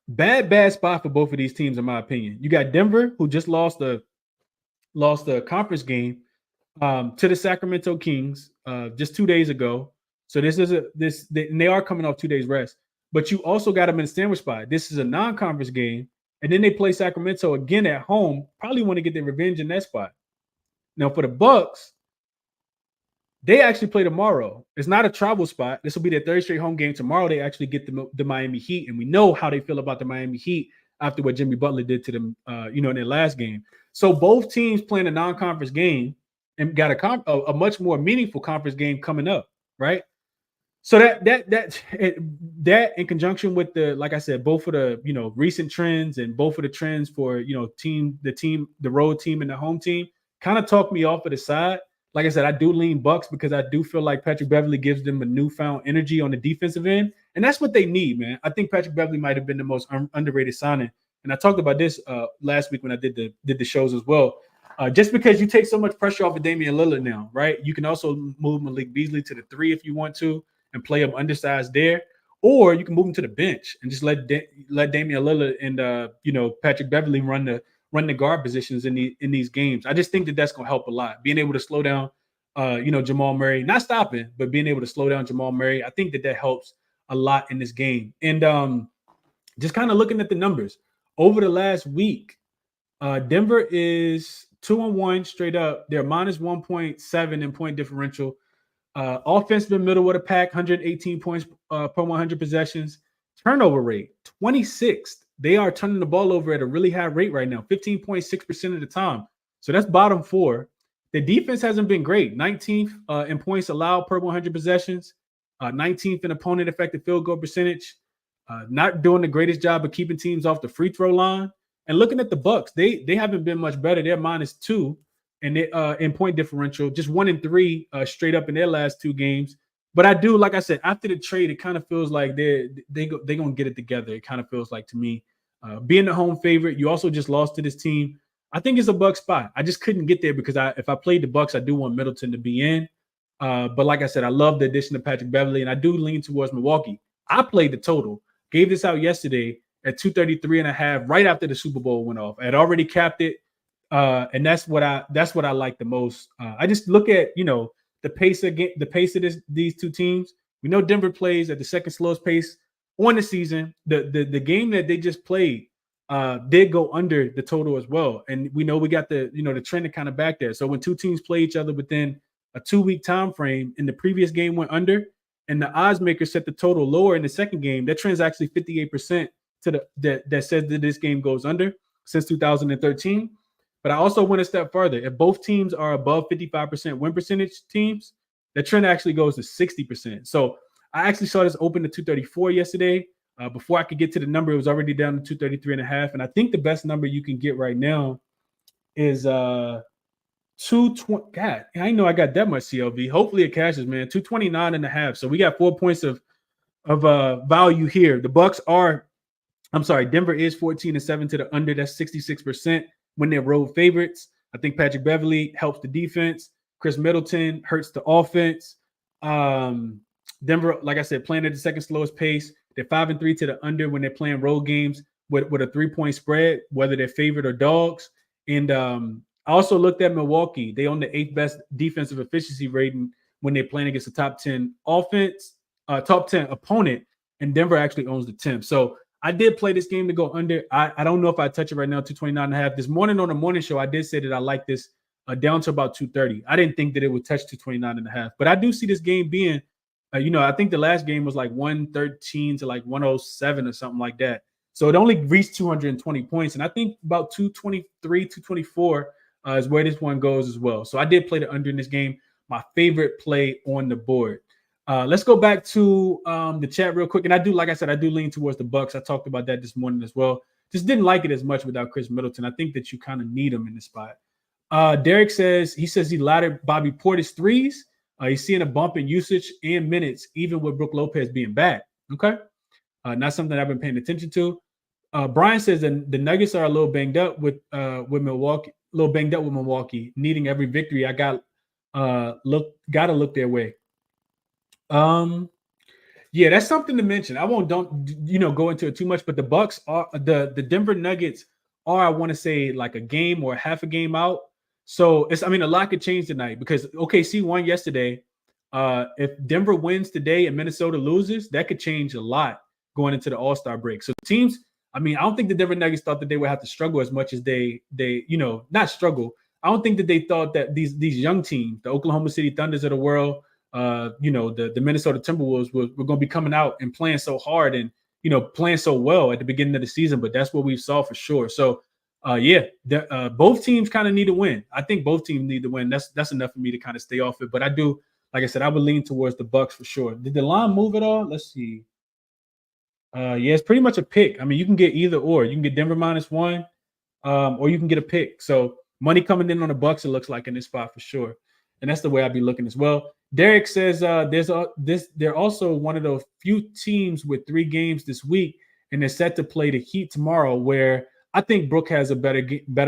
bad spot for both of these teams, in my opinion. You got Denver, who just lost the conference game to the Sacramento Kings just 2 days ago. So and they are coming off 2 days rest. But you also got them in a sandwich spot. This is a non-conference game, and then they play Sacramento again at home. Probably want to get their revenge in that spot. Now for the Bucks, they actually play tomorrow. It's not a travel spot. This will be their third straight home game. Tomorrow they actually get the Miami Heat, and we know how they feel about the Miami Heat after what Jimmy Butler did to them, in their last game. So both teams playing a non-conference game and got a much more meaningful conference game coming up, right? So that in conjunction with like I said, both of the recent trends and both of the trends for the road team and the home team kind of talked me off of the side. Like I said, I do lean Bucks because I do feel like Patrick Beverley gives them a newfound energy on the defensive end, and that's what they need, man. I think Patrick Beverley might have been the most underrated signing, and I talked about this last week when I did the shows as well. Just because you take so much pressure off of Damian Lillard now, right? You can also move Malik Beasley to the 3 if you want to and play him undersized there, or you can move him to the bench and just let Damian Lillard and Patrick Beverley run the guard positions in these games. I just think that's going to help a lot. Being able to slow down, Jamal Murray, not stopping, but being able to slow down Jamal Murray, I think that helps a lot in this game. And just kind of looking at the numbers over the last week, Denver is 2-1 straight up. They're minus 1.7 in point differential. Offensive middle of the pack, 118 points per 100 possessions. Turnover rate, 26th. They are turning the ball over at a really high rate right now, 15.6% of the time. So that's bottom 4. The defense hasn't been great. 19th in points allowed per 100 possessions. 19th in opponent effective field goal percentage. Not doing the greatest job of keeping teams off the free throw line. And looking at the Bucks, they haven't been much better. They're -2 and they in point differential, just 1-3 straight up in their last 2 games. But I do, like I said, after the trade, it kind of feels like they're gonna get it together. It kind of feels like to me, being the home favorite, you also just lost to this team. I think it's a Bucks spot. I just couldn't get there because if I played the Bucks, I do want Middleton to be in. But like I said, I love the addition of Patrick Beverley, and I do lean towards Milwaukee. I played the total, gave this out yesterday at 233.5, right after the Super Bowl went off. I had already capped it, and that's what I like the most. I just look at the pace of these two teams. We know Denver plays at the second slowest pace on the season. The game that they just played did go under the total as well, and we know we got the trend to kind of back there. So when two teams play each other within a 2-week time frame, and the previous game went under, and the odds maker set the total lower in the second game, that trend's actually 58% to that says that this game goes under since 2013. But I also went a step further. If both teams are above 55% win percentage teams, the trend actually goes to 60%. So I actually saw this open to 234 yesterday. Before I could get to the number, it was already down to 233.5. And I think the best number you can get right now is 220. God, I didn't know I got that much CLV. Hopefully it cashes, man. 229.5. So we got 4 points of value here. Denver is 14-7 to the under. That's 66% when they're road favorites. I think Patrick Beverley helps the defense. Chris Middleton hurts the offense. Denver, like I said, playing at the second slowest pace. They're 5-3 to the under when they're playing road games with a 3-point spread, whether they're favored or dogs. And I also looked at Milwaukee. They own the 8th best defensive efficiency rating when they're playing against a top 10 opponent, and Denver actually owns the 10th. So I did play this game to go under. I don't know if I touch it right now, 229.5. This morning on the morning show, I did say that I like this down to about 230. I didn't think that it would touch 229.5, but I do see this game being, I think the last game was like 113 to like 107 or something like that. So it only reached 220 points, and I think about 223, 224 is where this one goes as well. So I did play the under in this game. My favorite play on the board. Let's go back to the chat real quick. And I do, like I said, I do lean towards the Bucks. I talked about that this morning as well. just didn't like it as much without Chris Middleton. I think that you kind of need him in the spot. Derek says he laddered Bobby Portis threes. He's seeing a bump in usage and minutes, even with Brook Lopez being bad. Okay. Not something I've been paying attention to. Brian says that the Nuggets are a little banged up with Milwaukee, needing every victory. I gotta look their way. Yeah, that's something to mention. I won't go into it too much, but the Bucks are the Denver Nuggets are, I want to say, like a game or half a game out. So a lot could change tonight because OKC won yesterday. If Denver wins today and Minnesota loses, that could change a lot going into the All-Star break. So teams, I don't think the Denver Nuggets thought that they would have to struggle as much as they not struggle. I don't think that they thought that these young teams, the Oklahoma City Thunders of the world, the Minnesota Timberwolves were going to be coming out and playing so hard and, playing so well at the beginning of the season, but that's what we saw for sure. So, both teams kind of need to win. I think both teams need to win. That's enough for me to kind of stay off it. But I do, like I said, I would lean towards the Bucks for sure. Did the line move at all? Let's see. It's pretty much a pick. You can get either or. You can get Denver -1, or you can get a pick. So money coming in on the Bucks, it looks like in this spot for sure. And that's the way I'd be looking as well. Derek says they're also one of those few teams with 3 games this week, and they're set to play the Heat tomorrow, where I think Brook has a better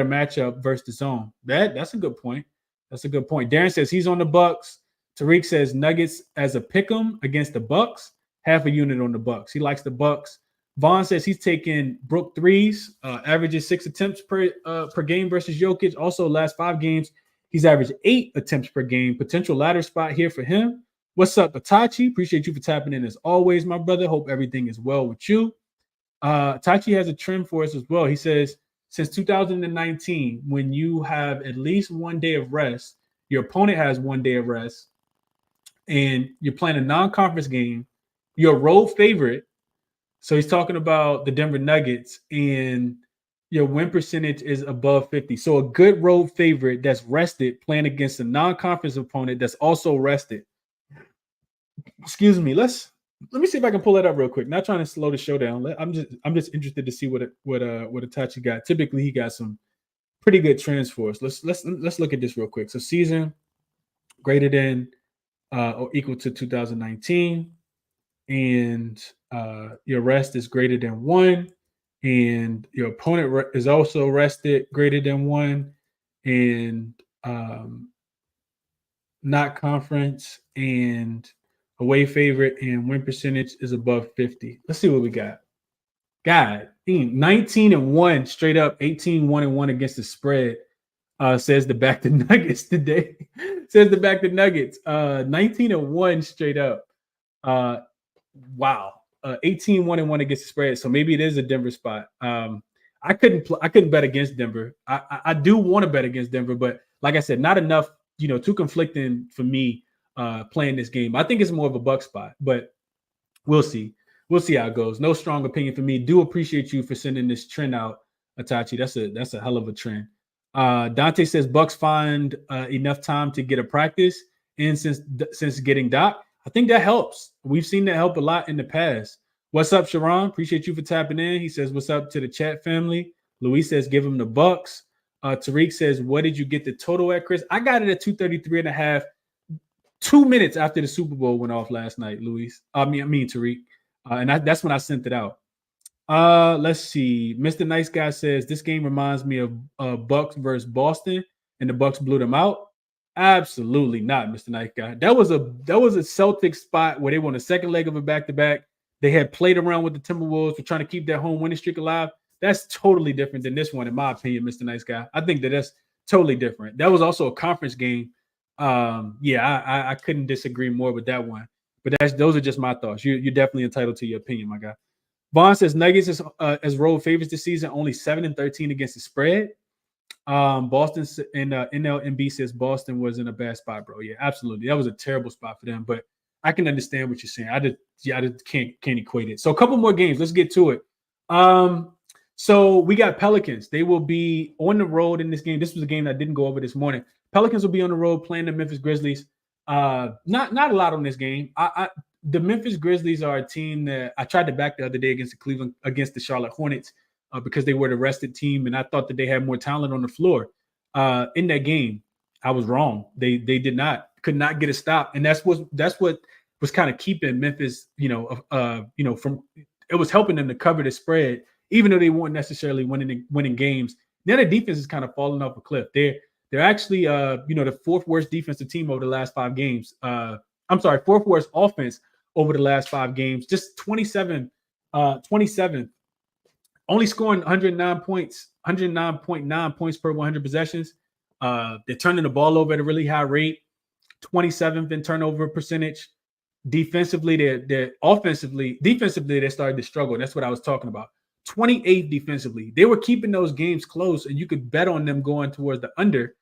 matchup versus the zone. That's a good point. That's a good point. Darren says he's on the Bucks. Tariq says Nuggets as a pick'em against the Bucks, half a unit on the Bucks. He likes the Bucks. Vaughn says he's taking Brook threes, averages 6 attempts per game versus Jokic. Also, last 5 games, he's averaged 8 attempts per game. Potential ladder spot here for him. What's up, Itachi? Appreciate you for tapping in as always, my brother. Hope everything is well with you. Itachi has a trend for us as well. He says, since 2019, when you have at least 1 day of rest, your opponent has 1 day of rest, and you're playing a non-conference game, your road favorite, so he's talking about the Denver Nuggets, and your win percentage is above 50. So a good road favorite that's rested playing against a non-conference opponent that's also rested. Excuse me. Let me see if I can pull that up real quick. Not trying to slow the show down. I'm just interested to see what Itachi got. Typically, he got some pretty good trends for us. Let's look at this real quick. So season greater than or equal to 2019, and your rest is greater than 1. And your opponent is also rested greater than 1, and not conference, and away favorite and win percentage is above 50. Let's see what we got. God, 19-1 straight up, 18-1-1 against the spread. Says the back to Nuggets today. Says the back to Nuggets. 19-1 straight up. Wow. 18-1-1 against the spread. So maybe it is a Denver spot. I couldn't bet against Denver. I do want to bet against Denver, but like I said, not enough, too conflicting for me playing this game. I think it's more of a Buck spot, but we'll see. We'll see how it goes. No strong opinion for me. Do appreciate you for sending this trend out, Itachi. That's a hell of a trend. Dante says Bucks find enough time to get a practice in since getting Doc. I think that helps. We've seen that help a lot in the past. What's up, Sharon? Appreciate you for tapping in. He says, what's up to the chat family? Luis says, give him the Bucks. Tariq says, what did you get the total at, Chris? I got it at 233.5, 2 minutes after the Super Bowl went off last night, Luis. I mean Tariq. And that's when I sent it out. Let's see. Mr. Nice Guy says, this game reminds me of Bucks versus Boston, and the Bucks blew them out. Absolutely not, Mr. Nice Guy. That was a Celtics spot where they won the second leg of a back-to-back. They had played around with the Timberwolves for trying to keep their home winning streak alive. That's totally different than this one, in my opinion, Mr. Nice Guy. I think that's totally different. That was also a conference game. I couldn't disagree more with that one. But those are just my thoughts. You're definitely entitled to your opinion, my guy. Vaughn says Nuggets is as road favorites this season, only 7-13 against the spread. Boston and NLMB says Boston was in a bad spot, bro. Yeah, absolutely. That was a terrible spot for them, but I can understand what you're saying. I just can't equate it. So a couple more games. Let's get to it. So we got Pelicans. They will be on the road in this game. This was a game that I didn't go over this morning. Pelicans will be on the road playing the Memphis Grizzlies. Not a lot on this game. The Memphis Grizzlies are a team that I tried to back the other day against the Charlotte Hornets. because they were the rested team, and I thought that they had more talent on the floor. In that game, I was wrong. They could not get a stop, and that's what was kind of keeping Memphis, from it was helping them to cover the spread, even though they weren't necessarily winning games. Now their defense is kind of falling off a cliff. They're actually the fourth worst defensive team over the last 5 games. Fourth worst offense over the last 5 games. Just 27th, only scoring 109 points, 109.9 points per 100 possessions. They're turning the ball over at a really high rate. 27th in turnover percentage. Defensively, defensively, they started to struggle. That's what I was talking about. 28th defensively. They were keeping those games close, and you could bet on them going towards the under,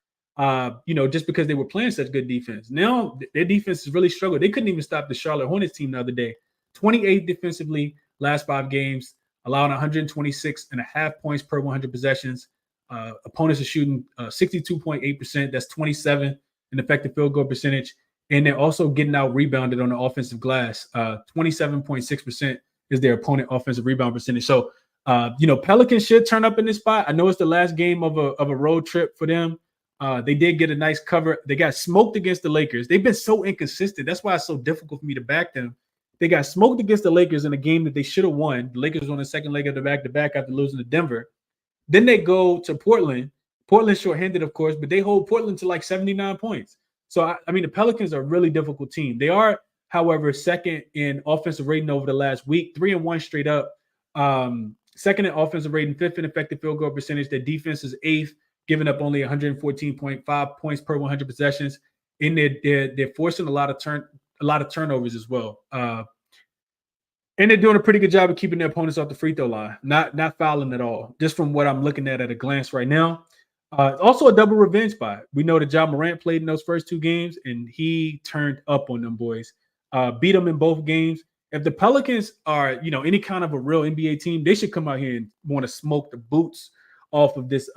just because they were playing such good defense. Now, their defense has really struggled. They couldn't even stop the Charlotte Hornets team the other day. 28th defensively, last 5 games, allowing 126.5 points per 100 possessions. Opponents are shooting 62.8%. That's 27th in effective field goal percentage. And they're also getting out rebounded on the offensive glass. 27.6% is their opponent offensive rebound percentage. So, Pelicans should turn up in this spot. I know it's the last game of a road trip for them. They did get a nice cover. They got smoked against the Lakers. They've been so inconsistent. That's why it's so difficult for me to back them. They got smoked against the Lakers in a game that they should have won. The Lakers won the second leg of the back-to-back after losing to Denver. Then they go to Portland. Portland's shorthanded, of course, but they hold Portland to like 79 points. So, the Pelicans are a really difficult team. They are, however, second in offensive rating over the last week, 3-1 straight up. Second in offensive rating, 5th in effective field goal percentage. Their defense is 8th, giving up only 114.5 points per 100 possessions. And they're forcing a lot of turnovers as well. And they're doing a pretty good job of keeping their opponents off the free throw line, not fouling at all, just from what I'm looking at a glance right now. Also a double revenge spot. We know that Ja Morant played in those first 2 games, and he turned up on them boys. Beat them in both games. If the Pelicans are, any kind of a real NBA team, they should come out here and want to smoke the boots off of this,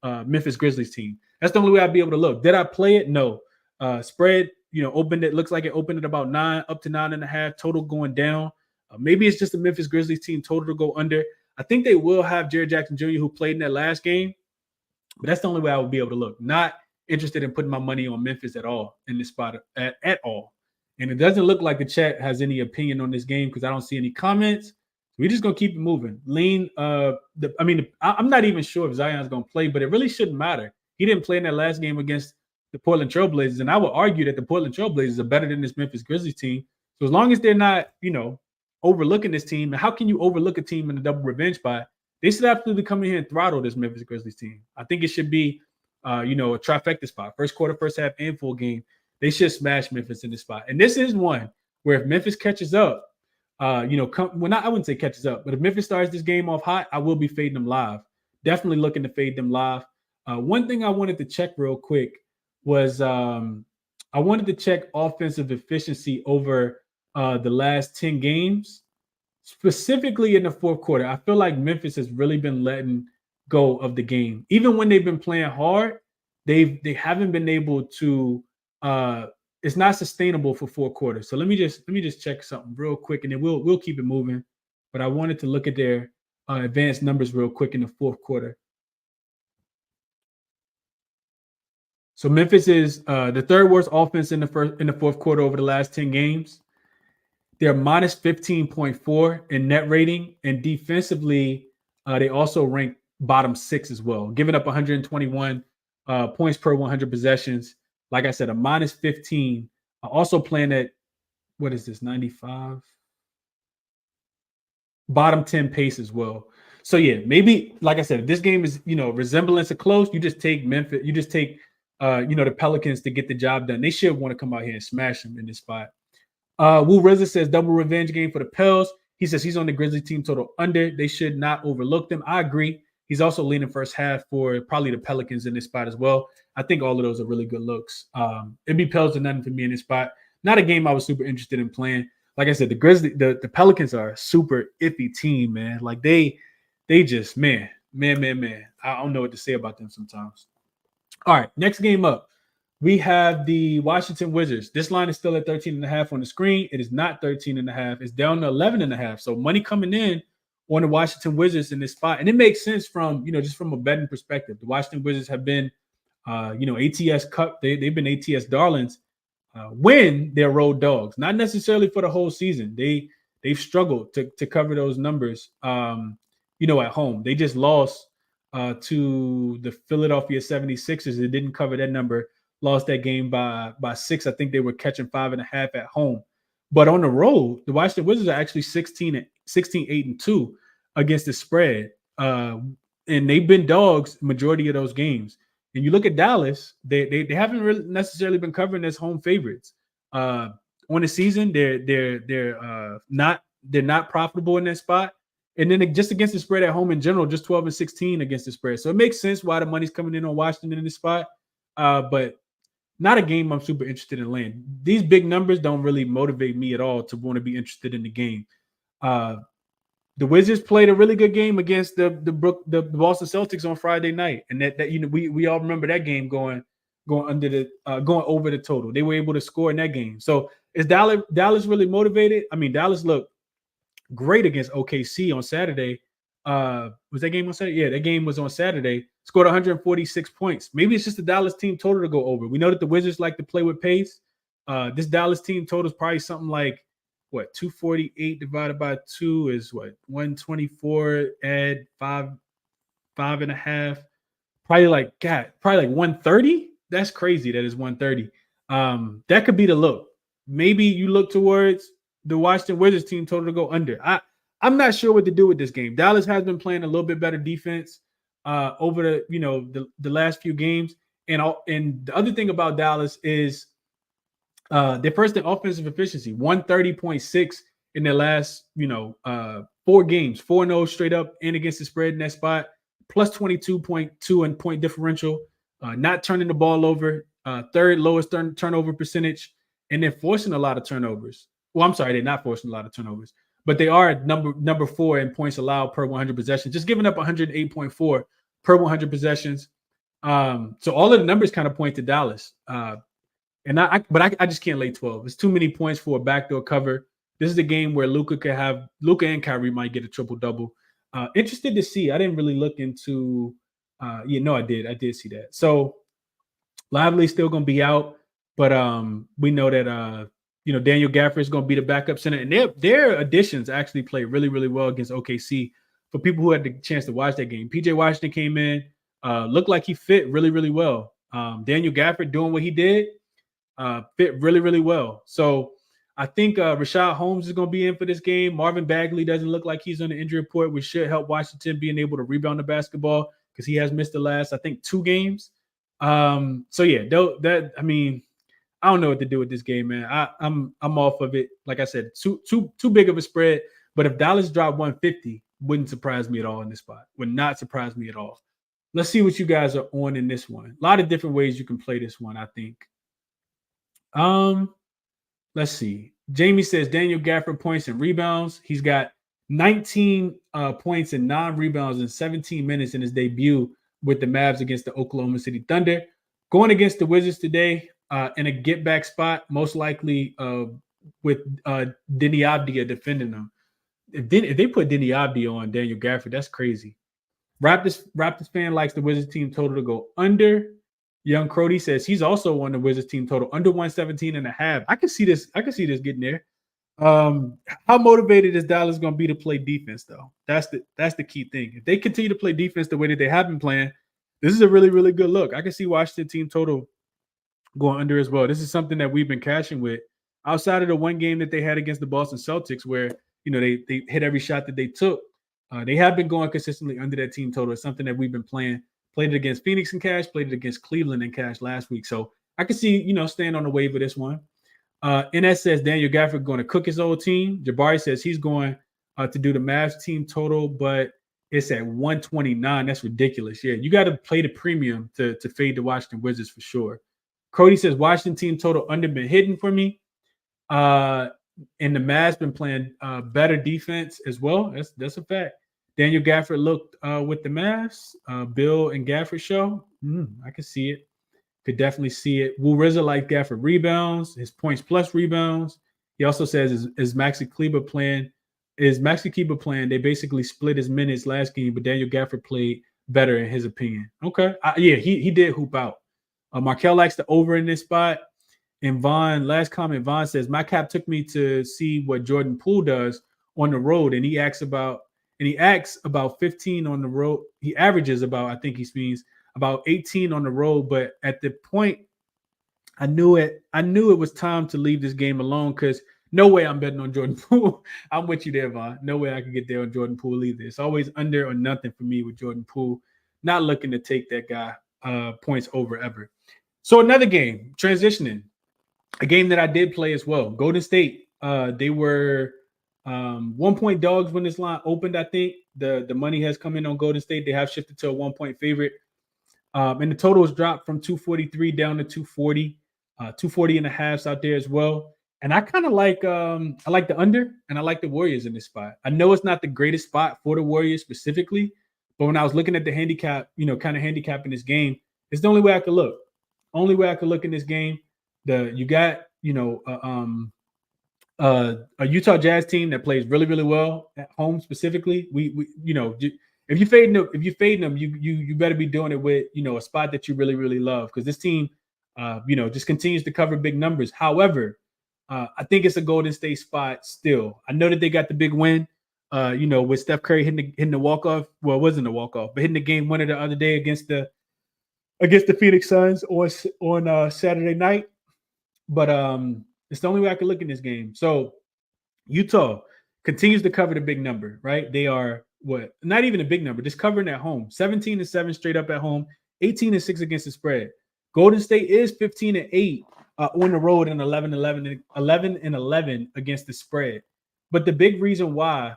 Memphis Grizzlies team. That's the only way I'd be able to look. Did I play it? No. Spread, opened. It looks like it opened at about 9, up to 9.5. Total going down. Maybe it's just the Memphis Grizzlies team total to go under. I think they will have Jared Jackson Jr., who played in that last game. But that's the only way I would be able to look. Not interested in putting my money on Memphis at all in this spot at all. And it doesn't look like the chat has any opinion on this game because I don't see any comments. We're just gonna keep it moving. I'm not even sure if Zion's gonna play, but it really shouldn't matter. He didn't play in that last game against the Portland Trailblazers, and I would argue that the Portland Trailblazers are better than this Memphis Grizzlies team. So as long as they're not, overlooking this team, and how can you overlook a team in a double revenge spot? They should absolutely come in here and throttle this Memphis Grizzlies team. I think it should be, a trifecta spot. First quarter, first half, and full game. They should smash Memphis in this spot. And this is one where if Memphis catches up, I wouldn't say catches up, but if Memphis starts this game off hot, I will be fading them live. Definitely looking to fade them live. One thing I wanted to check real quick was I wanted to check offensive efficiency over the last 10 games. Specifically in the fourth quarter, I feel like Memphis has really been letting go of the game. Even when they've been playing hard, they haven't been able to. It's not sustainable for 4 quarters. So let me just check something real quick, and then we'll keep it moving. But I wanted to look at their advanced numbers real quick in the fourth quarter. So Memphis is the 3rd worst offense in the fourth quarter over the last 10 games. They're minus 15.4 in net rating, and defensively, they also rank bottom 6 as well, giving up 121 points per 100 possessions. Like I said, a minus 15. Also playing at, 95? Bottom 10 pace as well. So yeah, maybe, like I said, if this game is, resemblance of close, you just take Memphis, you just take, the Pelicans to get the job done. They should want to come out here and smash them in this spot. Wu Reza says double revenge game for the Pels. He says he's on the Grizzlies team total under. They should not overlook them. I agree. He's also leaning first half for probably the Pelicans in this spot as well. I think all of those are really good looks. It'd be Pels or nothing for me in this spot. Not a game I was super interested in playing. Like I said, the Pelicans are a super iffy team, man. Like they just, man. I don't know what to say about them sometimes. All right, next game up. We have the Washington Wizards. This line is still at 13.5 on the screen. It is not 13.5. It's down to 11.5. So money coming in on the Washington Wizards in this spot. And it makes sense from, just from a betting perspective. The Washington Wizards have been, ATS Cup. They've been ATS darlings when they're road dogs, not necessarily for the whole season. They've struggled to cover those numbers, at home. They just lost to the Philadelphia 76ers. They didn't cover that number, lost that game by 6. I think they were catching 5.5 at home. But on the road, the Washington Wizards are actually 16-8-2 against the spread. And they've been dogs majority of those games. And you look at Dallas, they haven't really necessarily been covering as home favorites. On the season, they're not profitable in that spot. And then just against the spread at home in general, just 12-16 against the spread. So it makes sense why the money's coming in on Washington in this spot. But not a game I'm super interested in laying. These big numbers don't really motivate me at all to want to be interested in the game. The Wizards played a really good game against the Boston Celtics on Friday night, and that we all remember that game going over the total. They were able to score in that game. So is Dallas really motivated? I mean, Dallas looked great against OKC on Saturday. Was that game on Saturday? Yeah, that game was on Saturday. Scored 146 points. Maybe it's just the Dallas team total to go over. We know that the Wizards like to play with pace. This Dallas team total is probably something like 248 divided by 2 is 124. Add 5.5. Probably like 130. That's crazy. That is 130. That could be the look. Maybe you look towards the Washington Wizards team total to go under. I'm not sure what to do with this game. Dallas has been playing a little bit better defense over the last few games. And the other thing about Dallas is their first in offensive efficiency, 130.6 in their last 4 games, 4-0 straight up and against the spread in that spot, plus 22.2 in point differential, not turning the ball over, third lowest turnover percentage, and they're forcing a lot of turnovers. Well, I'm sorry, they're not forcing a lot of turnovers, but they are number 4 in points allowed per 100 possessions, just giving up 108.4 per 100 possessions. So all of the numbers kind of point to Dallas. But I just can't lay 12. It's too many points for a backdoor cover. This is a game where Luka and Kyrie might get a triple-double. Interested to see. I didn't really look into I did. I did see that. So Lively's still going to be out, but we know that Daniel Gafford is going to be the backup center, and their additions actually played really, really well against OKC. For people who had the chance to watch that game, PJ Washington came in, looked like he fit really, really well. Daniel Gafford doing what he did fit really, really well. So I think Rashad Holmes is going to be in for this game. Marvin Bagley doesn't look like he's on the injury report, which should help Washington being able to rebound the basketball because he has missed the last, I think, 2 games. So yeah, I don't know what to do with this game, man. I'm off of it. Like I said, too big of a spread. But if Dallas dropped 150, wouldn't surprise me at all in this spot. Would not surprise me at all. Let's see what you guys are on in this one. A lot of different ways you can play this one, I think. Let's see. Jamie says Daniel Gafford points and rebounds. He's got 19 points and 9 rebounds in 17 minutes in his debut with the Mavs against the Oklahoma City Thunder. Going against the Wizards today in a get-back spot, most likely with Deni Avdija defending them. If they put Deni Avdija on Daniel Gafford, that's crazy. Raptors fan likes the Wizards team total to go under. Young Crody says he's also on the Wizards team total under 117.5. I can see this getting there. How motivated is Dallas going to be to play defense, though? That's the key thing. If they continue to play defense the way that they have been playing, this is a really, really good look. I can see Washington team total going under as well. This is something that we've been cashing with outside of the one game that they had against the Boston Celtics where, they hit every shot that they took. They have been going consistently under that team total. It's something that we've been playing. Played it against Phoenix in cash, played it against Cleveland in cash last week. So I can see, staying on the wave of this one. NS says Daniel Gafford going to cook his old team. Jabari says he's going to do the Mavs team total, but it's at 129. That's ridiculous. Yeah, you got to play the premium to fade the Washington Wizards for sure. Cody says Washington team total under been hidden for me. And the Mavs been playing better defense as well. That's a fact. Daniel Gafford looked with the Mavs. Bill and Gafford show. I can see it. Could definitely see it. Will Rizza like Gafford rebounds, his points plus rebounds. He also says is Maxi Kleber playing is Maxi Kleber playing? They basically split his minutes last game, but Daniel Gafford played better in his opinion. Okay, yeah, he did hoop out. Markel likes the over in this spot. And Vaughn, last comment, Vaughn says, my cap took me to see what Jordan Poole does on the road. And he asks about 15 on the road. He averages about, I think he means about 18 on the road. But at the point, I knew it was time to leave this game alone because no way I'm betting on Jordan Poole. I'm with you there, Vaughn. No way I can get there on Jordan Poole either. It's always under or nothing for me with Jordan Poole. Not looking to take that guy points over ever. So another game, transitioning. A game that I did play as well. Golden State, they were 1-point dogs when this line opened, I think. The money has come in on Golden State. They have shifted to a 1-point favorite. And the total has dropped from 243 down to 240. 240 and a half out there as well. And I kind of like I like the under, and I like the Warriors in this spot. I know it's not the greatest spot for the Warriors specifically, but when I was looking at the handicap, kind of handicapping this game, it's the only way I could look. Only way I could look in this game. You got a Utah Jazz team that plays really, really well at home specifically. We if you're fading them, you better be doing it with a spot that you really, really love, because this team just continues to cover big numbers. However, I think it's a Golden State spot still. I know that they got the big win, with Steph Curry hitting the walk-off. Well, it wasn't a walk-off, but hitting the game winner the other day against the Phoenix Suns on Saturday night. But it's the only way I can look in this game. So Utah continues to cover the big number, right? They are not even a big number, just covering at home. 17-7 straight up at home, 18-6 against the spread. Golden State is 15-8 on the road and 11-11 against the spread. But the big reason why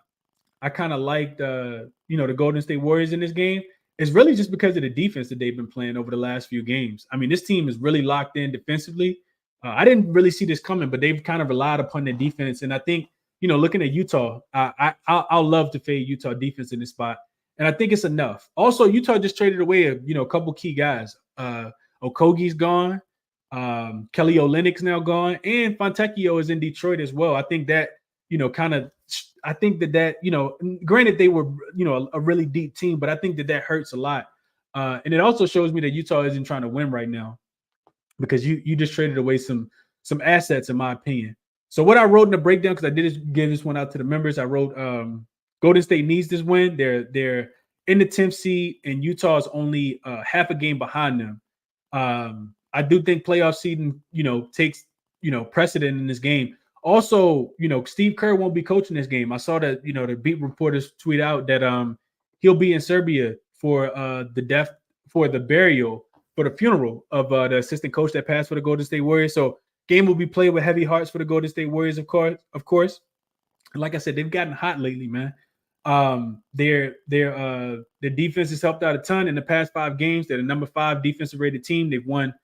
I kind of like the Golden State Warriors in this game is really just because of the defense that they've been playing over the last few games. I mean, this team is really locked in defensively. I didn't really see this coming, but they've kind of relied upon their defense. And I think, looking at Utah, I'll love to fade Utah defense in this spot. And I think it's enough. Also, Utah just traded away a couple key guys. Okogie's gone. Kelly Olynyk's now gone. And Fontecchio is in Detroit as well. I think that, granted they were, a really deep team, but I think that hurts a lot. And it also shows me that Utah isn't trying to win right now, because you just traded away some assets, in my opinion. So what I wrote in the breakdown, because I did give this one out to the members, I wrote Golden State needs this win. They're in the 10th seed, and Utah is only half a game behind them. I do think playoff seeding, takes, precedent in this game. Also, Steve Kerr won't be coaching this game. I saw that, the beat reporters tweet out that he'll be in Serbia for the funeral of the assistant coach that passed for the Golden State Warriors. So game will be played with heavy hearts for the Golden State Warriors, of course. And like I said, they've gotten hot lately, man. Their defense has helped out a ton in the past 5 games. They're the number 5 defensive rated team. They've won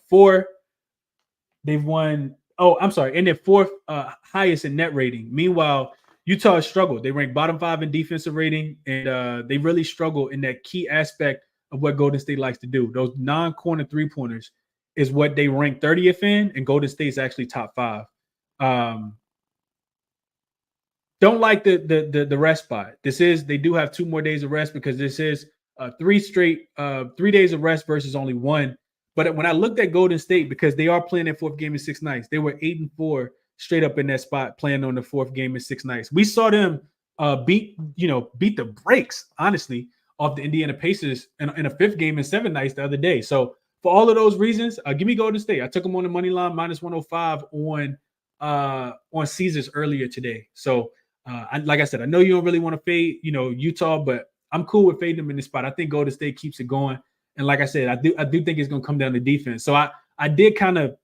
4. They've won. Oh, I'm sorry. And they're 4th highest in net rating. Meanwhile, Utah has struggled. They rank bottom 5 in defensive rating, and they really struggle in that key aspect of what Golden State likes to do. Those non-corner three-pointers is what they rank 30th in, and Golden State's actually top 5. Don't like the rest spot. They do have 2 more days of rest, because this is 3 days of rest versus only 1. But when I looked at Golden State, because they are playing their 4th game in 6 nights, they were 8-4 straight up in that spot, playing on the 4th game in 6 nights. We saw them beat the brakes, honestly, off the Indiana Pacers in a 5th game in 7 nights the other day. So for all of those reasons, give me Golden State. I took them on the money line -105 on Caesars earlier today. So like I said, I know you don't really want to fade, Utah, but I'm cool with fading them in this spot. I think Golden State keeps it going. And like I said, I do think it's going to come down to defense. So I did kind of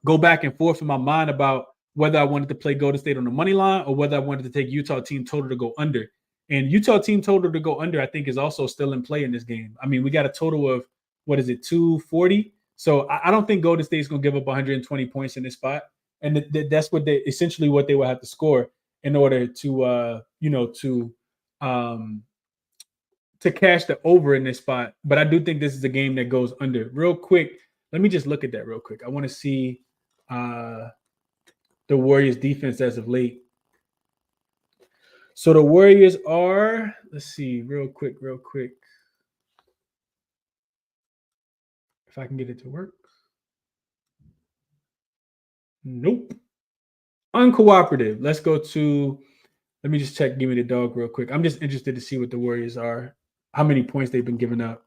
go back and forth in my mind about whether I wanted to play Golden State on the money line or whether I wanted to take Utah team total to go under. And Utah team total to go under, I think, is also still in play in this game. I mean, we got a total of, 240? So I don't think Golden State is going to give up 120 points in this spot. And that's essentially what they will have to score in order to cash the over in this spot. But I do think this is a game that goes under. Real quick, let me just look at that real quick. I want to see the Warriors defense as of late. So the Warriors are, let's see, real quick. If I can get it to work. Nope. Uncooperative. Let's go to, let me just check. Give me the dog real quick. I'm just interested to see what the Warriors are, how many points they've been giving up.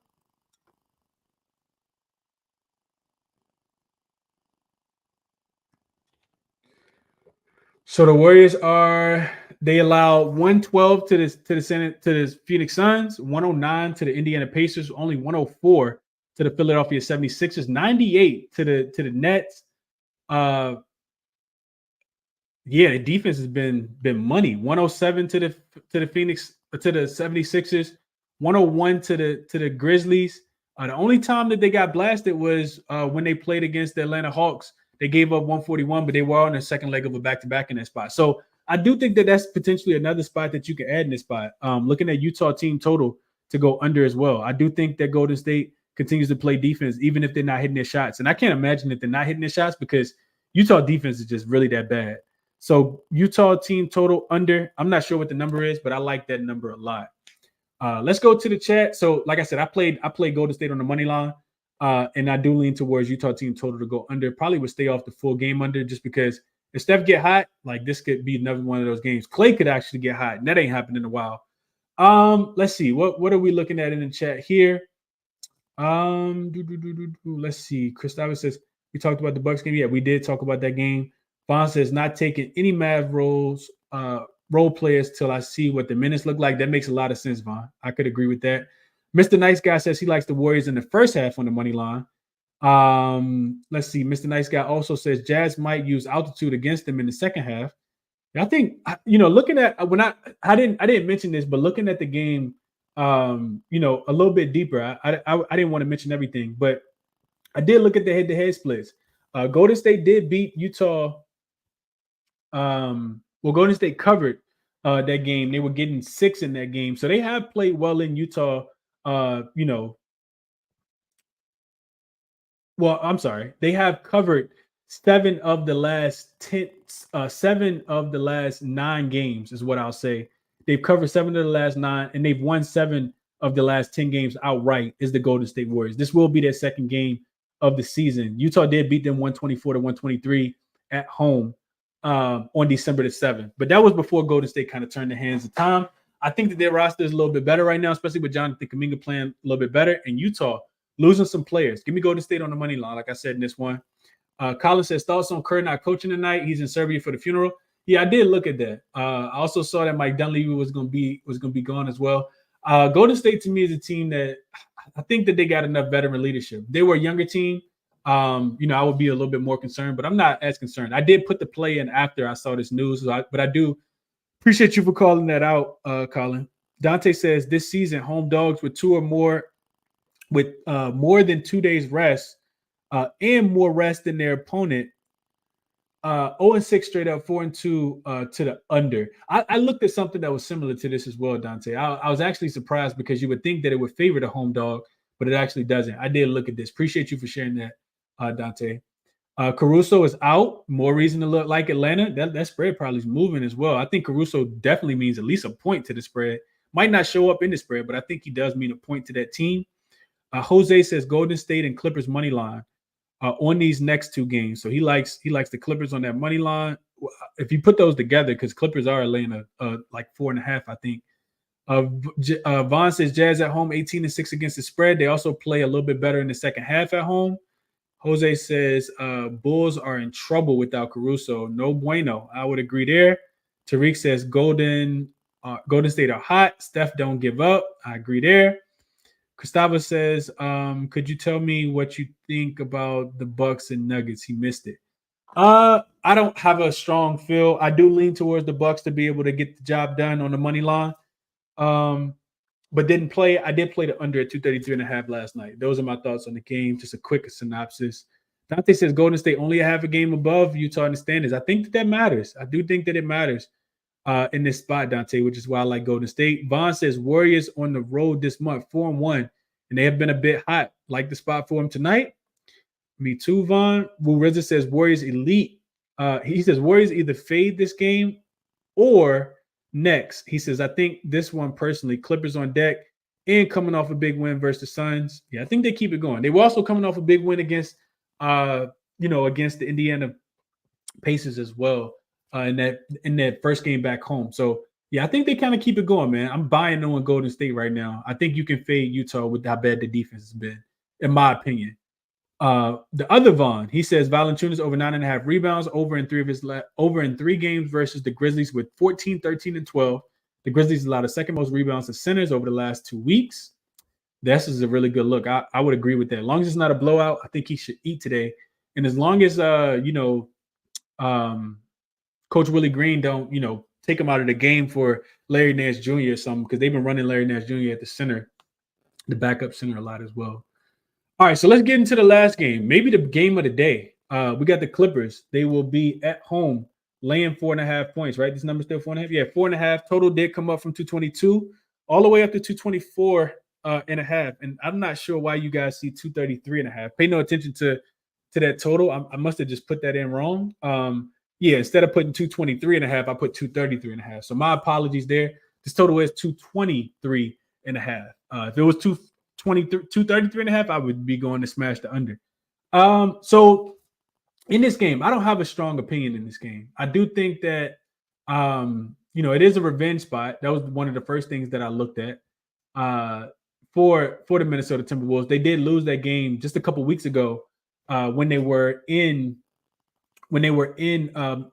So the Warriors they allow 112 to the Phoenix Suns, 109 to the Indiana Pacers, only 104 to the Philadelphia 76ers, 98 to the Nets. Yeah, the defense has been money. 107 to the Phoenix, to the 76ers, 101 to the Grizzlies. The only time that they got blasted was when they played against the Atlanta Hawks. They gave up 141, but they were on the second leg of a back-to-back in that spot. So I do think that that's potentially another spot that you can add in this spot. Looking at Utah team total to go under as well. I do think that Golden State continues to play defense, even if they're not hitting their shots. And I can't imagine that they're not hitting their shots because Utah defense is just really that bad. So Utah team total under. I'm not sure what the number is, but I like that number a lot. Let's go to the chat. So, like I said, I played Golden State on the money line, and I do lean towards Utah team total to go under. Probably would stay off the full game under just because if Steph get hot, like this could be another one of those games. Clay could actually get hot, and that ain't happened in a while. Let's see. What are we looking at in the chat here? Let's see. Christopher says we talked about the Bucks game. Yeah, we did talk about that game. Vaughn says not taking any Mav role players till I see what the minutes look like. That makes a lot of sense, Vaughn. I could agree with that. Mr. Nice Guy says he likes the Warriors in the first half on the money line. Let's see. Mr. Nice Guy also says Jazz might use altitude against them in the second half. I think, looking at when I didn't mention this, but looking at the game, a little bit deeper. I didn't want to mention everything, but I did look at the head-to-head splits. Golden State did beat Utah. Golden State covered that game. They were getting 6 in that game, so they have played well in Utah. I'm sorry, they have covered 7 of the last 9 games is what I'll say. They've covered 7 of the last 9, and they've won 7 of the last 10 games outright. Is the Golden State Warriors? This will be their second game of the season. Utah did beat them 124 to 123 at home on December the 7th. But that was before Golden State kind of turned the hands of time. I think that their roster is a little bit better right now, especially with Jonathan Kuminga playing a little bit better. And Utah losing some players. Give me Golden State on the money line, like I said in this one. Colin says, thoughts on Kerr not coaching tonight? He's in Serbia for the funeral. Yeah, I did look at that. I also saw that Mike Dunleavy was going to be gone as well. Golden State to me is a team that I think that they got enough veteran leadership. They were a younger team. I would be a little bit more concerned, but I'm not as concerned. I did put the play in after I saw this news, but I do appreciate you for calling that out, Colin. Dante says this season, home dogs with more than 2 days rest and more rest than their opponent. 0-6 straight up, 4-2 to the under. I looked at something that was similar to this as well, Dante. I was actually surprised because you would think that it would favor the home dog, but it actually doesn't. I did look at this. Appreciate you for sharing that, Dante. Caruso is out. More reason to look like Atlanta. That spread probably is moving as well. I think Caruso definitely means at least a point to the spread. Might not show up in the spread, but I think he does mean a point to that team. Jose says Golden State and Clippers money line on these next 2 games. So he likes the Clippers on that money line. If you put those together, because Clippers are laying like 4.5, I think. Vaughn says Jazz at home 18-6 against the spread. They also play a little bit better in the second half at home. Jose says Bulls are in trouble without Caruso. No bueno. I would agree there. Tariq says Golden State are hot. Steph don't give up. I agree there. Gustavo says, could you tell me what you think about the Bucks and Nuggets? He missed it. I don't have a strong feel. I do lean towards the Bucks to be able to get the job done on the money line. But didn't play. I did play the under at 233.5 last night. Those are my thoughts on the game. Just a quick synopsis. Dante says Golden State only a half a game above Utah in the standings. I think that matters. I do think that it matters in this spot, Dante, which is why I like Golden State. Vaughn says Warriors on the road this month, 4-1, and they have been a bit hot. Like the spot for them tonight. Me too, Vaughn. Will Rizza says Warriors elite. He says Warriors either fade this game or Next, he says, I think this one personally, Clippers on deck and coming off a big win versus the Suns. Yeah, I think they keep it going. They were also coming off a big win against, against the Indiana Pacers as well in that first game back home. So yeah, I think they kind of keep it going, man. I'm buying no on Golden State right now. I think you can fade Utah with how bad the defense has been, in my opinion. The other Vaughn, he says Valanciunas over 9.5 rebounds over in three games versus the Grizzlies with 14, 13, and 12. The Grizzlies allowed the second most rebounds to centers over the last 2 weeks. This is a really good look. I would agree with that. As long as it's not a blowout, I think he should eat today. And as long as Coach Willie Green don't take him out of the game for Larry Nance Jr. or something, because they've been running Larry Nance Jr. at the center, the backup center a lot as well. All right, so let's get into the last game, maybe the game of the day. We got the Clippers. They will be at home laying 4.5 points, right? This number's still 4.5? Yeah, 4.5. Total did come up from 222 all the way up to 224 and a half. And I'm not sure why you guys see 233 and a half. Pay no attention to that total. I must have just put that in wrong. Yeah, instead of putting 223 and a half, I put 233 and a half. So my apologies there. This total is 223 and a half. If it was 233 and a half, I would be going to smash the under. So in this game, I don't have a strong opinion in this game. I do think that, it is a revenge spot. That was one of the first things that I looked at for the Minnesota Timberwolves. They did lose that game just a couple weeks ago when they were in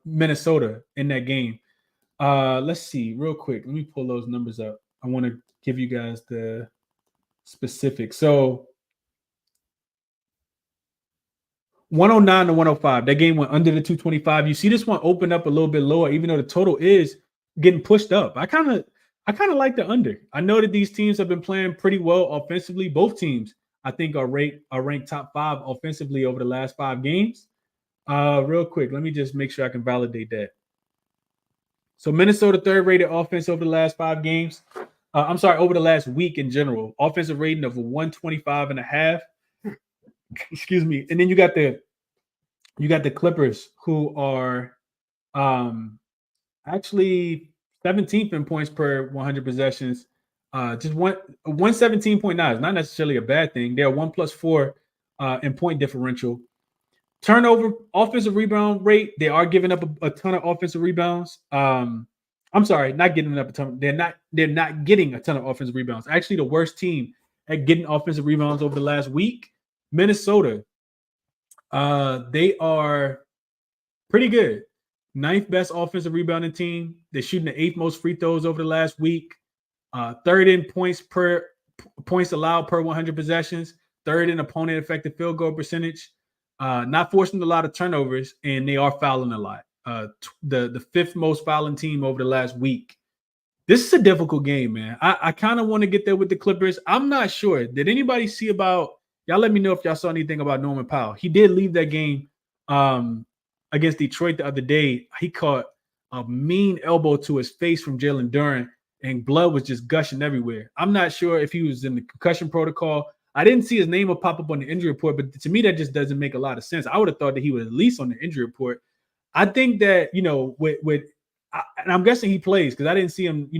Minnesota in that game. Let's see real quick. Let me pull those numbers up. I want to give you guys the specifics. So 109 to 105. That game went under the 225. You see this one open up a little bit lower, even though the total is getting pushed up. I kind of like the under. I know that these teams have been playing pretty well offensively. Both teams, I think, are ranked top 5 offensively over the last 5 games. Real quick, let me just make sure I can validate that. So Minnesota 3rd rated offense over the last 5 games. Over the last week in general. Offensive rating of 125 and a half. Excuse me. And then you got the Clippers, who are actually 17th in points per 100 possessions. Just 117.9 is not necessarily a bad thing. They're 1+4 in point differential. Turnover, offensive rebound rate, they are giving up a ton of offensive rebounds. I'm sorry, not giving up a ton. They're not getting a ton of offensive rebounds. Actually, the worst team at getting offensive rebounds over the last week, Minnesota. They are pretty good. 9th best offensive rebounding team. They're shooting the 8th most free throws over the last week. 3rd in points allowed per 100 possessions. 3rd in opponent effective field goal percentage. Not forcing a lot of turnovers, and they are fouling a lot. The 5th most fouling team over the last week. This is a difficult game, man. I kind of want to get there with the Clippers. I'm not sure. Did anybody see about – y'all let me know if y'all saw anything about Norman Powell. He did leave that game against Detroit the other day. He caught a mean elbow to his face from Jalen Duren, and blood was just gushing everywhere. I'm not sure if he was in the concussion protocol. I didn't see his name pop up on the injury report, but to me, that just doesn't make a lot of sense. I would have thought that he was at least on the injury report. I think that, and I'm guessing he plays because I didn't see him,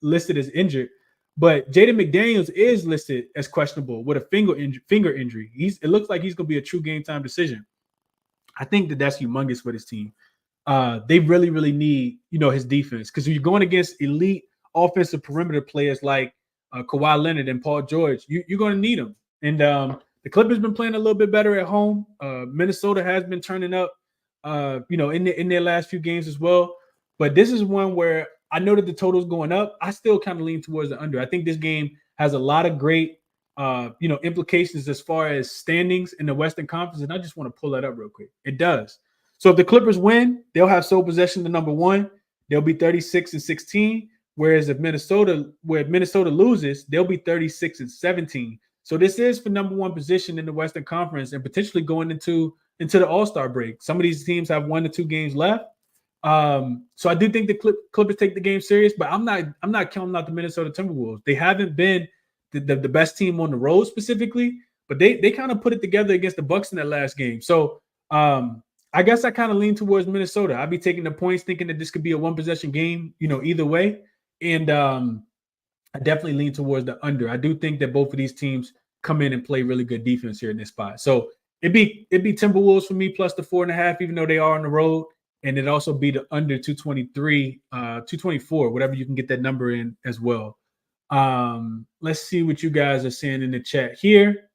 listed as injured. But Jaden McDaniels is listed as questionable with a finger injury. It looks like he's going to be a true game time decision. I think that that's humongous for this team. They really, really need, his defense, because you're going against elite offensive perimeter players like Kawhi Leonard and Paul George. You're going to need them. And the Clippers been playing a little bit better at home. Minnesota has been turning up, in their last few games as well. But this is one where I know that the total's going up. I still kind of lean towards the under. I think this game has a lot of great, implications as far as standings in the Western Conference. And I just want to pull that up real quick. It does. So if the Clippers win, they'll have sole possession to number 1. They'll be 36-16. Whereas if Minnesota loses, they'll be 36-17. So this is for number 1 position in the Western Conference and potentially going into the All-Star break. Some of these teams have 1 to 2 games left. So I do think the Clippers take the game serious, but I'm not counting out the Minnesota Timberwolves. They haven't been the best team on the road specifically, but they kind of put it together against the Bucks in that last game. So I guess I kind of lean towards Minnesota. I'd be taking the points, thinking that this could be a one possession game, either way. And I definitely lean towards the under. I do think that both of these teams come in and play really good defense here in this spot. So it'd be Timberwolves for me plus the 4.5, even though they are on the road. And it'd also be the under 223, 224, whatever you can get that number in as well. Let's see what you guys are saying in the chat here.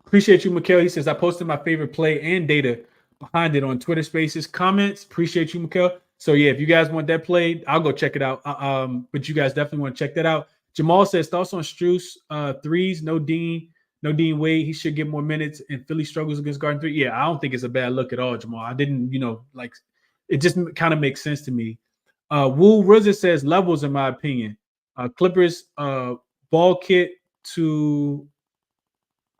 Appreciate you, Mikhail. He says, I posted my favorite play and data behind it on Twitter Spaces. Comments. Appreciate you, Mikhail. So, yeah, if you guys want that play, I'll go check it out. But you guys definitely want to check that out. Jamal says, thoughts on Strus, threes, no Dean Wade. He should get more minutes, and Philly struggles against Garden 3. Yeah, I don't think it's a bad look at all, Jamal. I didn't, it just kind of makes sense to me. Woo Rizza says, levels, in my opinion. Clippers, ball kit to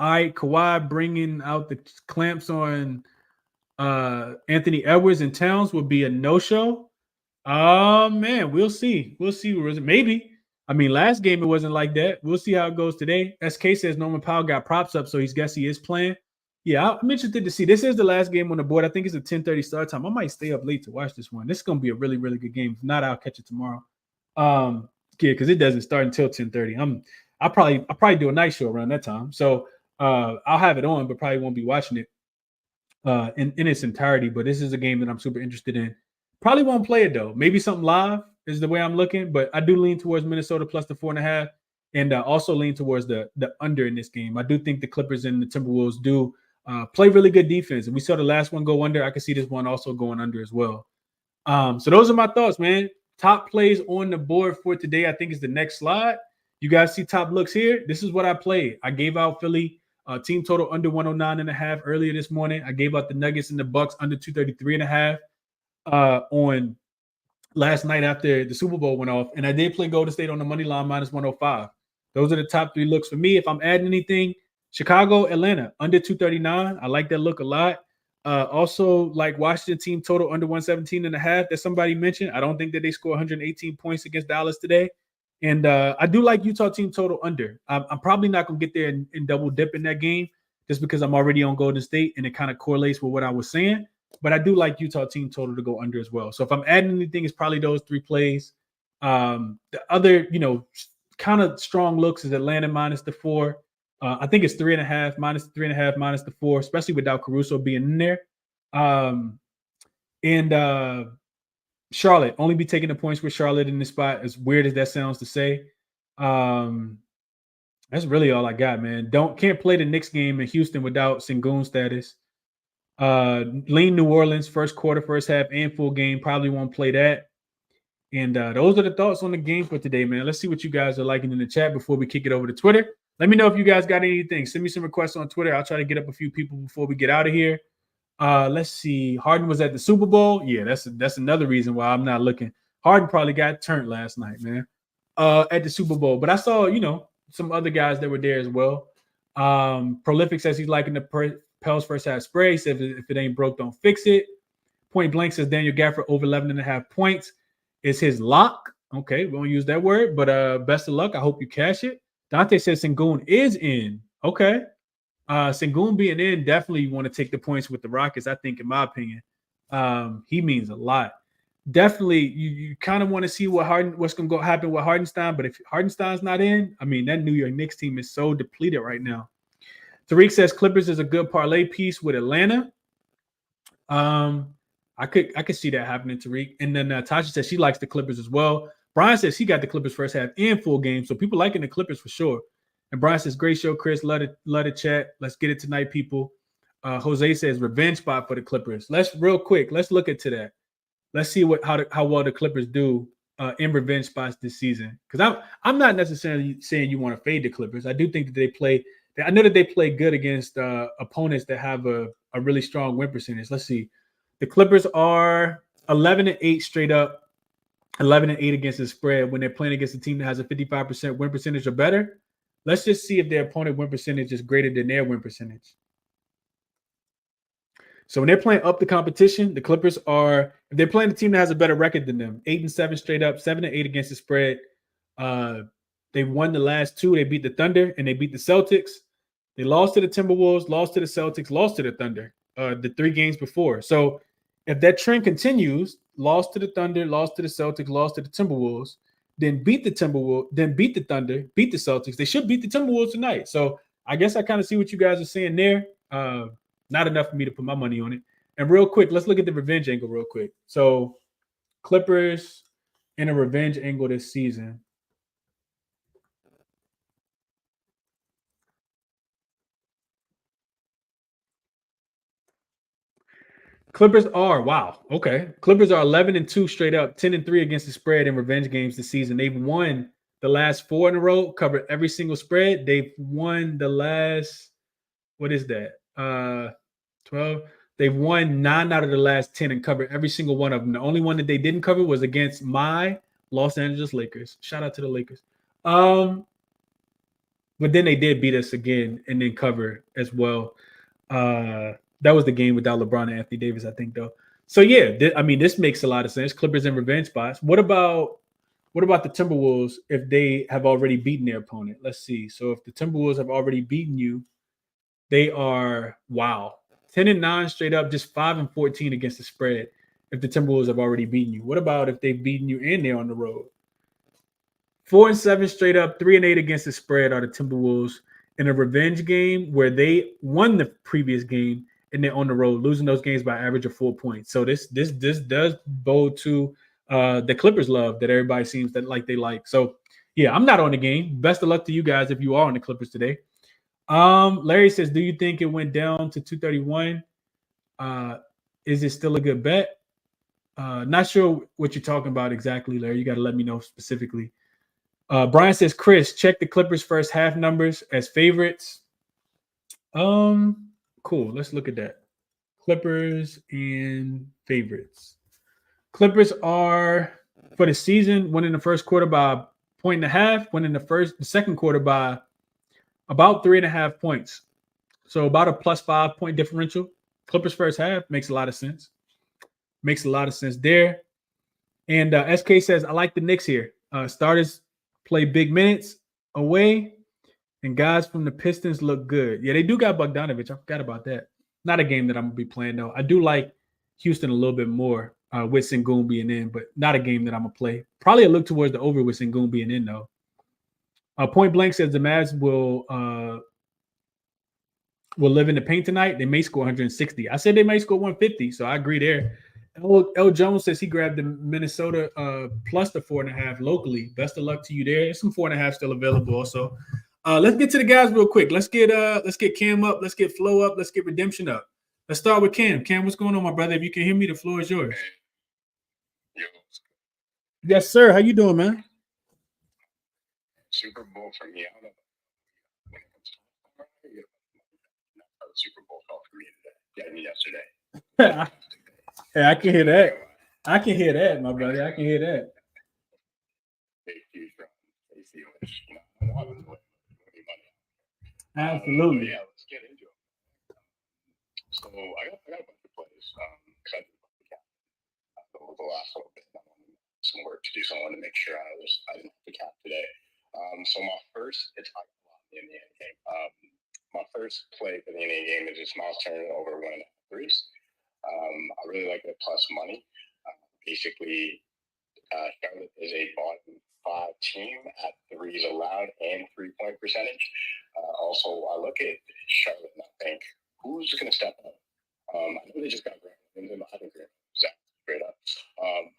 Kawhi bringing out the clamps on Anthony Edwards and Towns would be a no-show. Man, we'll see. We'll see. Maybe. I mean, last game it wasn't like that. We'll see how it goes today. SK says Norman Powell got props up, so he is playing. Yeah, I'm interested to see. This is the last game on the board. I think it's a 10:30 start time. I might stay up late to watch this one. This is going to be a really, really good game. If not, I'll catch it tomorrow. Because it doesn't start until 10:30. I'll probably do a night show around that time. So I'll have it on, but probably won't be watching it in its entirety. But this is a game that I'm super interested in. Probably won't play it though. Maybe something live is the way I'm looking, but I do lean towards Minnesota plus the 4.5, and also lean towards the under in this game. I do think the Clippers and the Timberwolves do play really good defense, and we saw the last one go under. I can see this one also going under as well. So those are my thoughts, man. Top plays on the board for today, I think, is the next slide. You guys see top looks here. This is what I played. I gave out Philly team total under 109.5 earlier this morning. I gave out the Nuggets and the Bucks under 233.5 on last night after the Super Bowl went off. And I did play Golden State on the money line minus 105. Those are the top three looks for me. If I'm adding anything, Chicago, Atlanta under 239. I like that look a lot. Also, like Washington team total under 117.5 that somebody mentioned. I don't think that they score 118 points against Dallas today. And I do like Utah team total under. I'm probably not going to get there and double dip in that game just because I'm already on Golden State and it kind of correlates with what I was saying. But I do like Utah team total to go under as well. So if I'm adding anything, it's probably those three plays. The other, kind of strong looks is Atlanta minus the 4. I think it's 3.5 minus 3.5 minus the 4, especially without Caruso being in there. And Charlotte, only be taking the points with Charlotte in this spot, as weird as that sounds to say. That's really all I got, man. Can't play the Knicks game in Houston without Sengun status. Lean New Orleans, first quarter, first half, and full game. Probably won't play that. And those are the thoughts on the game for today, man. Let's see what you guys are liking in the chat before we kick it over to Twitter. Let me know if you guys got anything. Send me some requests on Twitter. I'll try to get up a few people before we get out of here. Let's see. Harden was at the Super Bowl. Yeah, that's another reason why I'm not looking. Harden probably got turned last night, man, at the Super Bowl. But I saw, some other guys that were there as well. Prolific says he's liking the Pels first half spray. He said if it ain't broke, don't fix it. Point Blank says Daniel Gafford over 11.5 points is his lock. Okay, we won't use that word, but best of luck. I hope you cash it. Dante says Sengun is in. Okay. Sengun being in, definitely want to take the points with the Rockets, I think, in my opinion. He means a lot. Definitely, you kind of want to see what's going to happen with Hardenstein, but if Hardenstein's not in, I mean, that New York Knicks team is so depleted right now. Tariq says Clippers is a good parlay piece with Atlanta. I could see that happening, Tariq. And then Tasha says she likes the Clippers as well. Brian says he got the Clippers first half and full game, so people liking the Clippers for sure. And Brian says, great show, Chris. Love to chat. Let's get it tonight, people. Jose says revenge spot for the Clippers. Let's look into that. Let's see how well the Clippers do in revenge spots this season. Because I'm not necessarily saying you want to fade the Clippers. I do think that I know that they play good against opponents that have a really strong win percentage. Let's see. The Clippers are 11-8 straight up, 11-8 against the spread when they're playing against a team that has a 55% win percentage or better. Let's just see if their opponent win percentage is greater than their win percentage. So when they're playing up the competition, the Clippers if they're playing a team that has a better record than them, 8-7 straight up, 7-8 against the spread. They won the last two. They beat the Thunder and they beat the Celtics. They lost to the Timberwolves, lost to the Celtics, lost to the Thunder the 3 games before. So if that trend continues, lost to the Thunder, lost to the Celtics, lost to the Timberwolves, then beat the Timberwolves, then beat the Thunder, beat the Celtics. They should beat the Timberwolves tonight. So I guess I kind of see what you guys are saying there. Not enough for me to put my money on it. And real quick, let's look at the revenge angle real quick. So Clippers in a revenge angle this season. Clippers are Clippers are 11-2 straight up, 10-3 against the spread in revenge games this season. They've won the last 4 in a row, covered every single spread. They've won the last, what is that? 12. They've won 9 out of the last 10 and covered every single one of them. The only one that they didn't cover was against my Los Angeles Lakers. Shout out to the Lakers. But then they did beat us again and then cover as well. That was the game without LeBron and Anthony Davis, I think, though. So yeah, this makes a lot of sense. Clippers in revenge spots. What about the Timberwolves if they have already beaten their opponent? Let's see. So if the Timberwolves have already beaten you, they are 10-9 straight up, just 5-14 against the spread. If the Timberwolves have already beaten you, what about if they've beaten you and they're on the road? 4-7 straight up, 3-8 against the spread are the Timberwolves in a revenge game where they won the previous game and they're on the road, losing those games by average of 4 points. So this does bode to the Clippers love that everybody seems that like they like. So yeah, I'm not on the game. Best of luck to you guys if you are on the Clippers today. Larry says, do you think it went down to 231? Is it still a good bet? Not sure what you're talking about exactly, Larry. You got to let me know specifically. Brian says, Chris, check the Clippers first half numbers as favorites. Cool. Let's look at that. Clippers and favorites. Clippers are for the season winning the first quarter by 1.5, winning the second quarter by about 3.5 points. So about a plus 5 point differential. Clippers first half makes a lot of sense. Makes a lot of sense there. And SK says, I like the Knicks here. Starters play big minutes away, and guys from the Pistons look good. Yeah, they do got Bogdanovich. I forgot about that. Not a game that I'm going to be playing, though. I do like Houston a little bit more with Sengun being in, but not a game that I'm going to play. Probably a look towards the over with Sengun being in, though. Point Blank says the Mavs will live in the paint tonight. They may score 160. I said they may score 150, so I agree there. L. Jones says he grabbed the Minnesota plus the 4.5 locally. Best of luck to you there. There's some 4.5 still available also. Let's get to the guys real quick. Let's get Cam up. Let's get Flo up. Let's get Redemption up. Let's start with Cam. Cam, what's going on, my brother? If you can hear me, the floor is yours. Yes, sir. How you doing, man? Super Bowl for me. I don't know. Super Bowl call for me today. Yeah, yesterday. Yeah, I can hear that. I can hear that, my brother. I can hear that. Absolutely. Yeah, let's get into it. So I got a bunch of plays. Excited about the cap. Over the last little bit, I wanted some work to do, so I wanted to make sure I didn't have the cap today. So my first, it's in the end game. My first play for the NBA game is just Miles Turner over 1.5 threes. I really like the plus money. Basically, Charlotte is a bottom 5 team at threes allowed and 3-point percentage. Also, I look at Charlotte and I think, who's going to step up? I know they just got Grant. I think Grant straight up.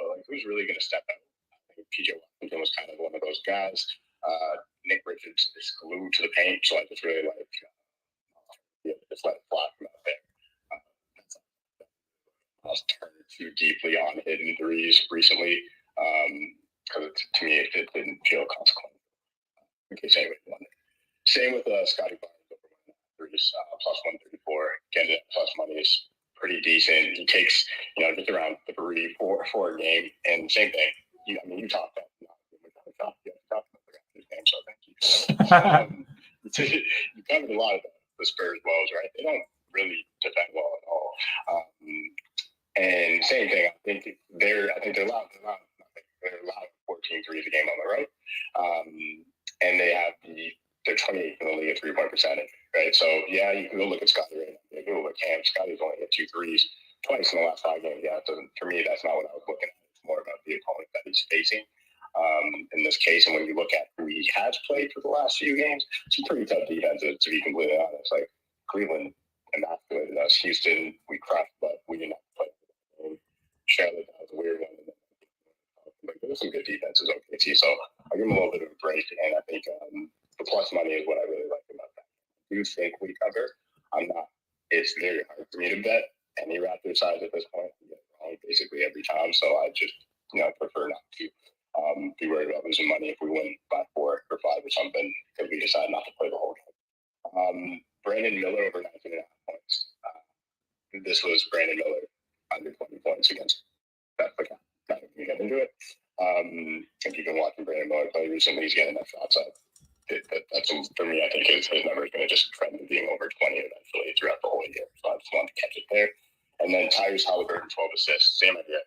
But like, who's really going to step up? I think PJ Washington was kind of one of those guys. Nick Richards is glued to the paint, so I just really like just let it fly from out there. I was turned too deeply on hidden threes recently because to me it didn't feel consequential. In case anybody wondered. Same with Scotty Barnes over 1.5 threes, plus 134. Again, plus money is pretty decent. He takes just around 3-4 a game, and same thing. You talked about this game, so thank you. You covered a lot of the Spurs woes, right? They don't really defend well at all. And same thing, I think they're allowed 14 threes a game on the road. And you can go look at Scotty right now. You can go look at Cam. Scotty's only hit 2 threes twice in the last 5 games. Yeah, it doesn't, for me, that's not what I was looking at. It's more about the opponent that he's facing in this case. And when you look at who he has played for the last few games, some pretty tough defenses, to be completely honest. Like Cleveland emasculated us. Houston, we crushed, but we did not play for the game. Charlotte, that was a weird one. Like, there was some good defenses, OKC. So I'll give him a little bit of a break. And I think the plus money is what I really like about that. I do think we cover. It's very hard for me to bet any Raptor size at this point. I get it wrong basically every time. So I just, prefer not to be worried about losing money if we win by 4 or 5 or something because we decide not to play the whole game. Brandon Miller over 19.5 points. This was Brandon Miller under 20 points against that. Not going to get into it. If you've been watching Brandon Miller play recently, he's getting enough shots up. That's for me. I think his number is going to just trend to being over 20 eventually throughout the whole year. So I just wanted to catch it there. And then Tyrese Halliburton, 12 assists. Same idea.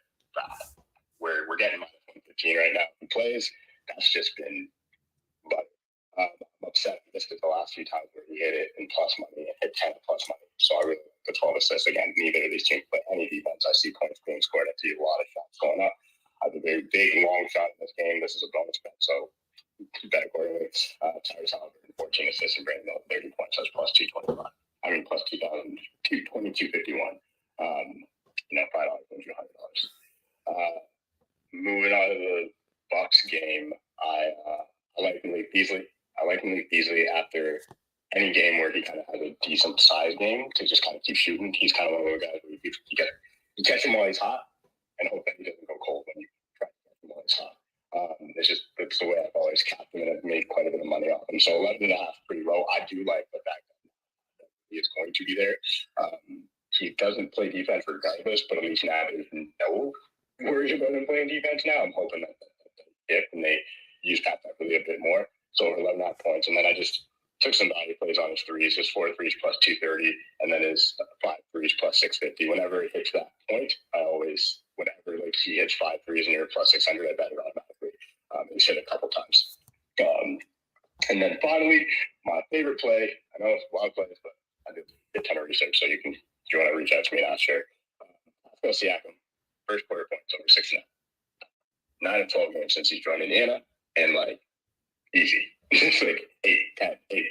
We're getting minus 115 right now. He plays. That's just been butter. I'm upset. I missed it the last few times where he hit it in plus money and hit 10 plus money. So I really like the 12 assists. Again, neither of these teams play any defense. I see points being scored. I see a lot of shots going up. I have a very big, long shot in this game. This is a bonus bet. So bet accordingly. Tyrese Halliburton, 14 assists, and Brandon Miller, 30 points. That's plus 225. I mean, plus 2,251. $5 wins you $100. Moving on to the Bucks game, I like Malik Beasley. I like Malik Beasley after any game where he kind of has a decent size game to just kind of keep shooting. He's kind of one of those guys where you catch him while he's hot and hope that he doesn't go cold when you try to catch him while he's hot. It's the way I've always capped him, and I've made quite a bit of money off him. So 11.5 pretty low. I do like the fact that he is going to be there. He doesn't play defense regardless, but at least now there's no worries about him playing defense now. I'm hoping that and they use Pat Beverly a bit more. So over 11.5 points. And then I just took some value plays on his threes, his 4 threes plus 230, and then his 5 threes plus 650. Whenever it hits that point, I always, whenever like he hits 5 threes and you're plus 600, I bet it automatically. He's hit a couple times. And then finally, my favorite play, I know it's a lot of plays, but I did a ton of research, so if you want to reach out to me, not sure. Let's go Siakam. First quarter points over 6.5. 9 of 12 games since he's joined Indiana, and like easy. It's like 8,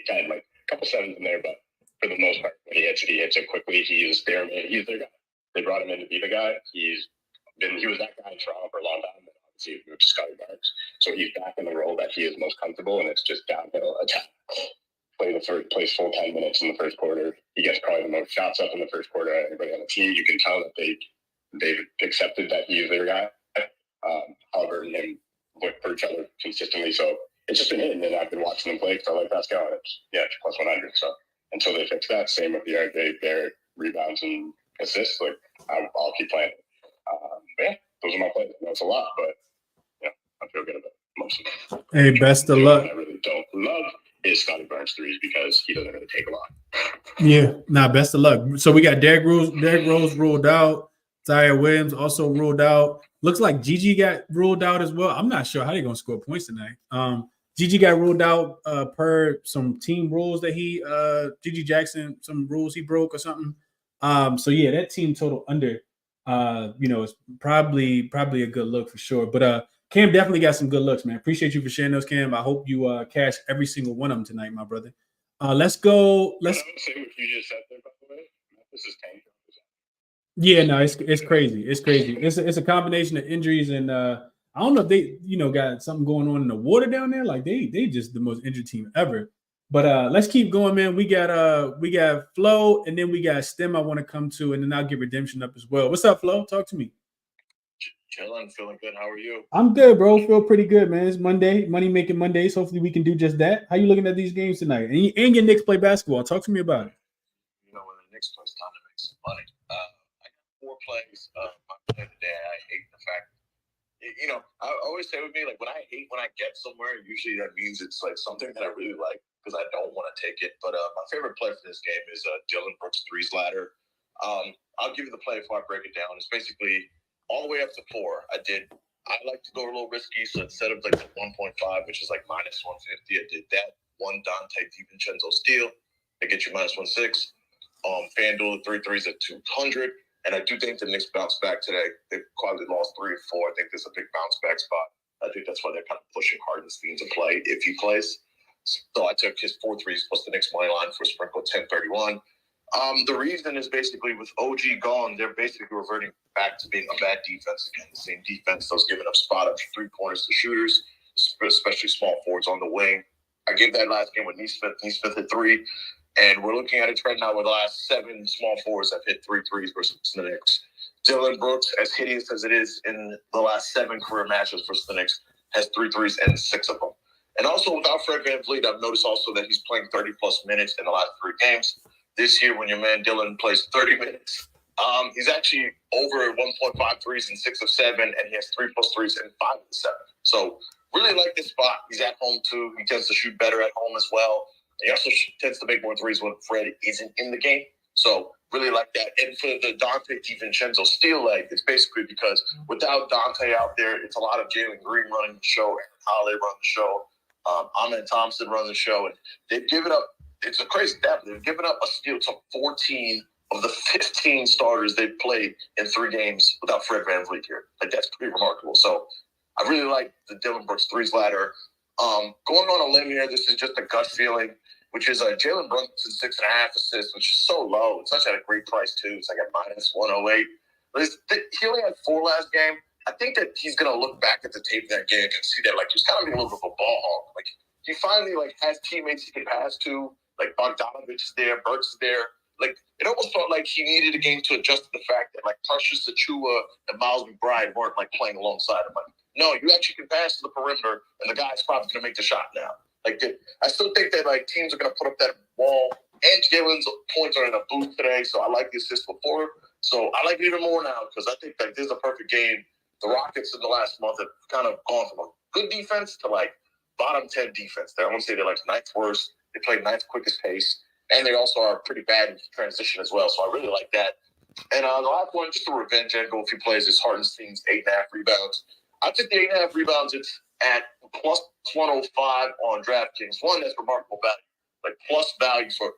10, like a couple sevens in there, but for the most part, when he hits it quickly. He's their man. He's their guy. They brought him in to be the guy. He was that guy in Toronto for a long time, and obviously he moved to Scotty Barnes. So he's back in the role that he is most comfortable, and it's just downhill attack. Plays full 10 minutes in the first quarter. He gets probably the most shots up in the first quarter out of anybody on the team. You can tell that they've accepted that he is their guy. Halliburton and him work for each other consistently. So it's just been hitting, and I've been watching them play because I like Pascal, and it's plus 100. So until they fix that, same with the RJ, their rebounds and assists, like I'll keep playing. Those are my plays. I know it's a lot, but I feel good about most of them. Hey, best of luck. I really don't love is Scotty Barnes threes because he doesn't really take a lot. Yeah, best of luck. So we got Derrick Rose ruled out. Zaire Williams also ruled out. Looks like Gigi got ruled out as well. I'm not sure how they're going to score points tonight. Gigi got ruled out per some team rules that Gigi Jackson, some rules he broke or something. So yeah, that team total under, is probably a good look for sure. But Cam definitely got some good looks, man. Appreciate you for sharing those, Cam. I hope you cash every single one of them tonight, my brother. Let's go. Let's say what you just said there, by the way. This is tank. Yeah, no, it's crazy. It's crazy. It's a combination of injuries, and I don't know if they got something going on in the water down there. Like they just the most injured team ever. But let's keep going, man. We got Flo, and then we got Stem I want to come to, and then I'll get Redemption up as well. What's up, Flo? Talk to me. Chilling, feeling good. How are you? I'm good, bro. Feel pretty good, man. It's Monday, money making Mondays. Hopefully, we can do just that. How you looking at these games tonight? And your Knicks play basketball. Talk to me about it. When the Knicks play, it's time to make some money. I got 4 plays. My play today, I hate the fact. I always say with me, like when I get somewhere, usually that means it's like something that I really like because I don't want to take it. But my favorite play for this game is Dylan Brooks' threes ladder. I'll give you the play before I break it down. It's basically all the way up to 4. I like to go a little risky, so instead of like the 1.5, which is like minus 150, I did that one Dante DiVincenzo steal. They get you -1.6. FanDuel, the 3-3s at 200. And I do think the Knicks bounce back today. They've quietly lost 3 or 4. I think there's a big bounce back spot. I think that's why they're kind of pushing Hardenstein to play if he plays. So I took his 4 threes plus the Knicks money line for a sprinkle 10-31. The reason is basically with OG gone, they're basically reverting back to being a bad defense again. The same defense that was giving up spot up 3-pointers to shooters, especially small forwards on the wing. I gave that last game with Neesmith. Neesmith hit 3. And we're looking at a trend now where the last 7 small forwards have hit 3 threes versus the Knicks. Dylan Brooks, as hideous as it is in the last 7 career matches versus the Knicks, has 3 threes and 6 of them. And also without Fred VanVleet, I've noticed also that he's playing 30-plus minutes in the last 3 games. This year, when your man Dylan plays 30 minutes, he's actually over 1.5 threes and 6 of 7, and he has 3+ threes and 5 of 7. So really like this spot. He's at home, too. He tends to shoot better at home as well. He also tends to make more threes when Fred isn't in the game. So really like that. And for the Dante DiVincenzo steal leg, it's basically because without Dante out there, it's a lot of Jalen Green running the show, Aaron Holiday running the show, Ahmed Thompson running the show. And they've given up, it's a crazy stat, they've given up a steal to 14 of the 15 starters they've played in 3 games without Fred VanVleet here. Like, that's pretty remarkable. So I really like the Dylan Brooks threes ladder. Going on a limb here, this is just a gut feeling, which is Jalen Brunson 6.5 assists, which is so low. It's such at a great price too. It's like at -108. But he only had 4 last game. I think that he's gonna look back at the tape of that game and see that like he's kind of being a little bit of a ball hog. Like he finally like has teammates he can pass to. Like Bogdanovich is there, Burks is there. Like it almost felt like he needed a game to adjust to the fact that like Precious Achua and Miles McBride weren't like playing alongside him. Like, no, you actually can pass to the perimeter, and the guy's probably going to make the shot now. Like, I still think that like teams are going to put up that wall. And Jalen's points are in a boost today, so I like the assist before. So I like it even more now because I think like this is a perfect game. The Rockets in the last month have kind of gone from a good defense to like bottom 10 defense. I won't say they're like 9th worst. They play 9th quickest pace, and they also are pretty bad in transition as well. So I really like that. And the last one, just a revenge angle if he plays, is Hardenstein's 8.5 rebounds. I took the 8.5 rebounds. It's at plus 105 on DraftKings. One, that's remarkable value. Like plus value for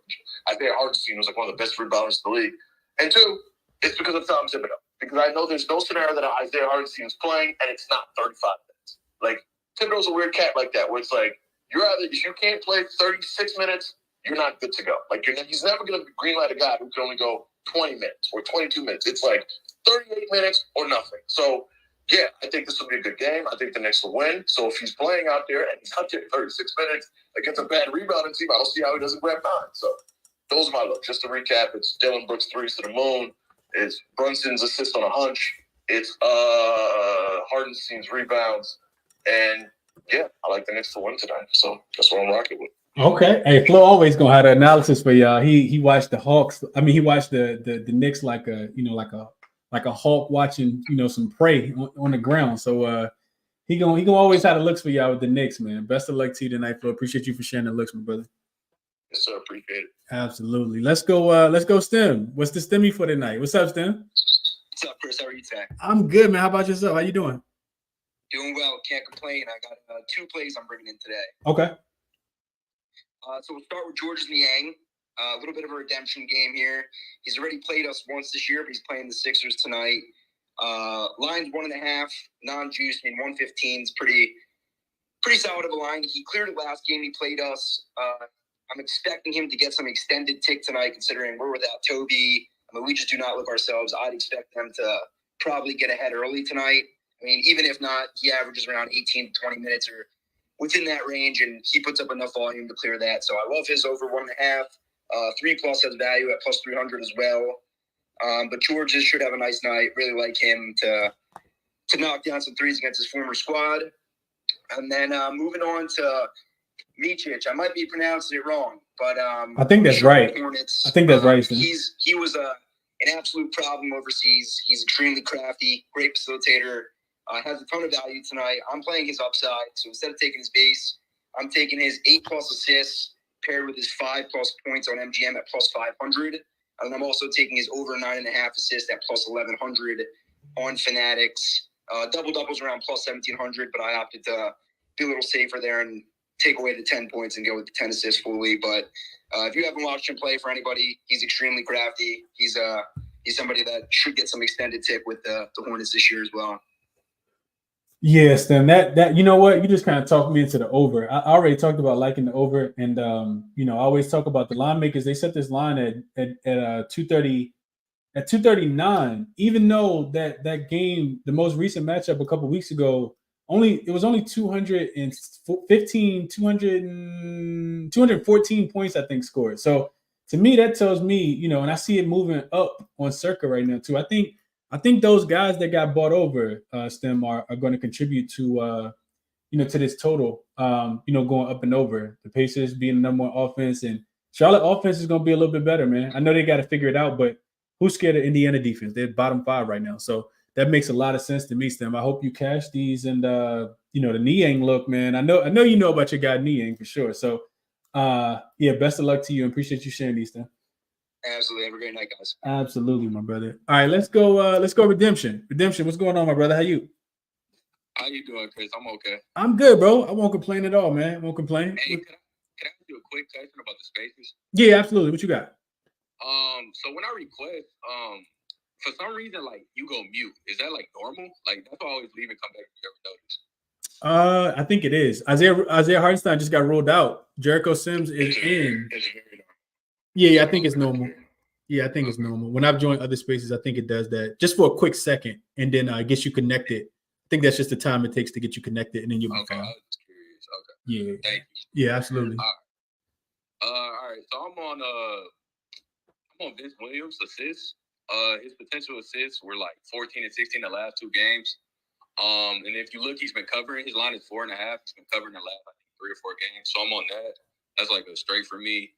Isaiah Hardenstein was like one of the best rebounders in the league. And 2, it's because of Tom Thibodeau. Because I know there's no scenario that Isaiah Hardenstein is playing and it's not 35 minutes. Like Thibodeau's a weird cat like that, where it's like you're either if you can't play 36 minutes, you're not good to go. Like he's never going to greenlight a guy who can only go 20 minutes or 22 minutes. It's like 38 minutes or nothing. So yeah, I think this will be a good game. I think the Knicks will win. So if he's playing out there and he's not getting 36 minutes against a bad rebounding team, I don't see how he doesn't grab 9. So those are my looks. Just to recap, it's Dylan Brooks threes to the moon. It's Brunson's assist on a hunch. It's Hardenstein's rebounds. And yeah, I like the Knicks to win tonight. So that's what I'm rocking with. Okay. Hey, Flo always gonna have the analysis for y'all. He watched the Hawks. I mean, he watched the Knicks like a hawk watching, some prey on the ground. So he gonna always have the looks for y'all with the Knicks, man. Best of luck to you tonight, Flo. Appreciate you for sharing the looks, my brother. Yes, sir. Appreciate it. Absolutely. Let's go Stem. What's the Stemmy for tonight? What's up, Stem? What's up, Chris? How are you today? I'm good, man. How about yourself? How you doing? Doing well. Can't complain. I got 2 plays I'm bringing in today. Okay. So we'll start with Georges Niang. A little bit of a redemption game here. He's already played us once this year, but he's playing the Sixers tonight. Line's 1.5, non-juice. I mean, 115 is pretty solid of a line. He cleared it last game. He played us. I'm expecting him to get some extended tick tonight, considering we're without Toby. I mean, we just do not look ourselves. I'd expect them to probably get ahead early tonight. I mean, even if not, he averages around 18 to 20 minutes or within that range, and he puts up enough volume to clear that. So I love his over 1.5. 3+ has value at plus 300 as well. But Georges should have a nice night. Really like him to knock down some threes against his former squad. And then moving on to Micic. I might be pronouncing it wrong, but I think that's right. Hornets, I think that's right. He was an absolute problem overseas. He's extremely crafty, great facilitator. Has a ton of value tonight. I'm playing his upside, so instead of taking his base, I'm taking his 8+ assists paired with his 5+ points on MGM at plus 500. And I'm also taking his over 9.5 assists at plus 1,100 on Fanatics. Double-doubles around plus 1,700, but I opted to be a little safer there and take away the 10 points and go with the 10 assists fully. But if you haven't watched him play for anybody, he's extremely crafty. He's somebody that should get some extended tip with the Hornets this year as well. Yes, then that you know what, you just kind of talked me into the over. I already talked about liking the over, and I always talk about the line makers. They set this line at 230 at 239. Even though that game, the most recent matchup a couple weeks ago, it was only 214 points I think scored. So to me, that tells me, and I see it moving up on Circa right now too. I think those guys that got bought over, Stem, are going to contribute to to this total, going up and over. The Pacers being the number one offense, and Charlotte offense is going to be a little bit better, man. I know they got to figure it out, but who's scared of Indiana defense? They're bottom 5 right now, so that makes a lot of sense to me, Stem. I hope you cash these, and the Niang look, man. I know you know about your guy Niang for sure. So, best of luck to you, and appreciate you sharing these, Stem. Absolutely. Have a great night, guys. Absolutely, my brother. All right, let's go. Redemption. What's going on, my brother? How you? How you doing, Chris? I'm okay. I'm good, bro. I won't complain at all, man. I won't complain. Hey, can I ask you a quick question about the spaces? Yeah, absolutely. What you got? So when I request, for some reason, like, you go mute. Is that like normal? Like, that's why I always leave and come back if you ever notice. I think it is. Isaiah Hartenstein just got ruled out. Jericho Sims is in. It's very normal. Yeah, I think it's normal. Yeah, I think it's normal. When I've joined other spaces, I think it does that just for a quick second, and then gets you connected. I think that's just the time it takes to get you connected, and then you'll be Okay, I fine. was just curious. Okay. Yeah. Thank you. Yeah, absolutely. All right. So I'm on Vince Williams assists. His potential assists were like 14 and 16 the last 2 games. And if you look, he's been covering. His line is 4.5. He's been covering the last, I think, 3 or 4 games. So I'm on that. That's like a straight for me.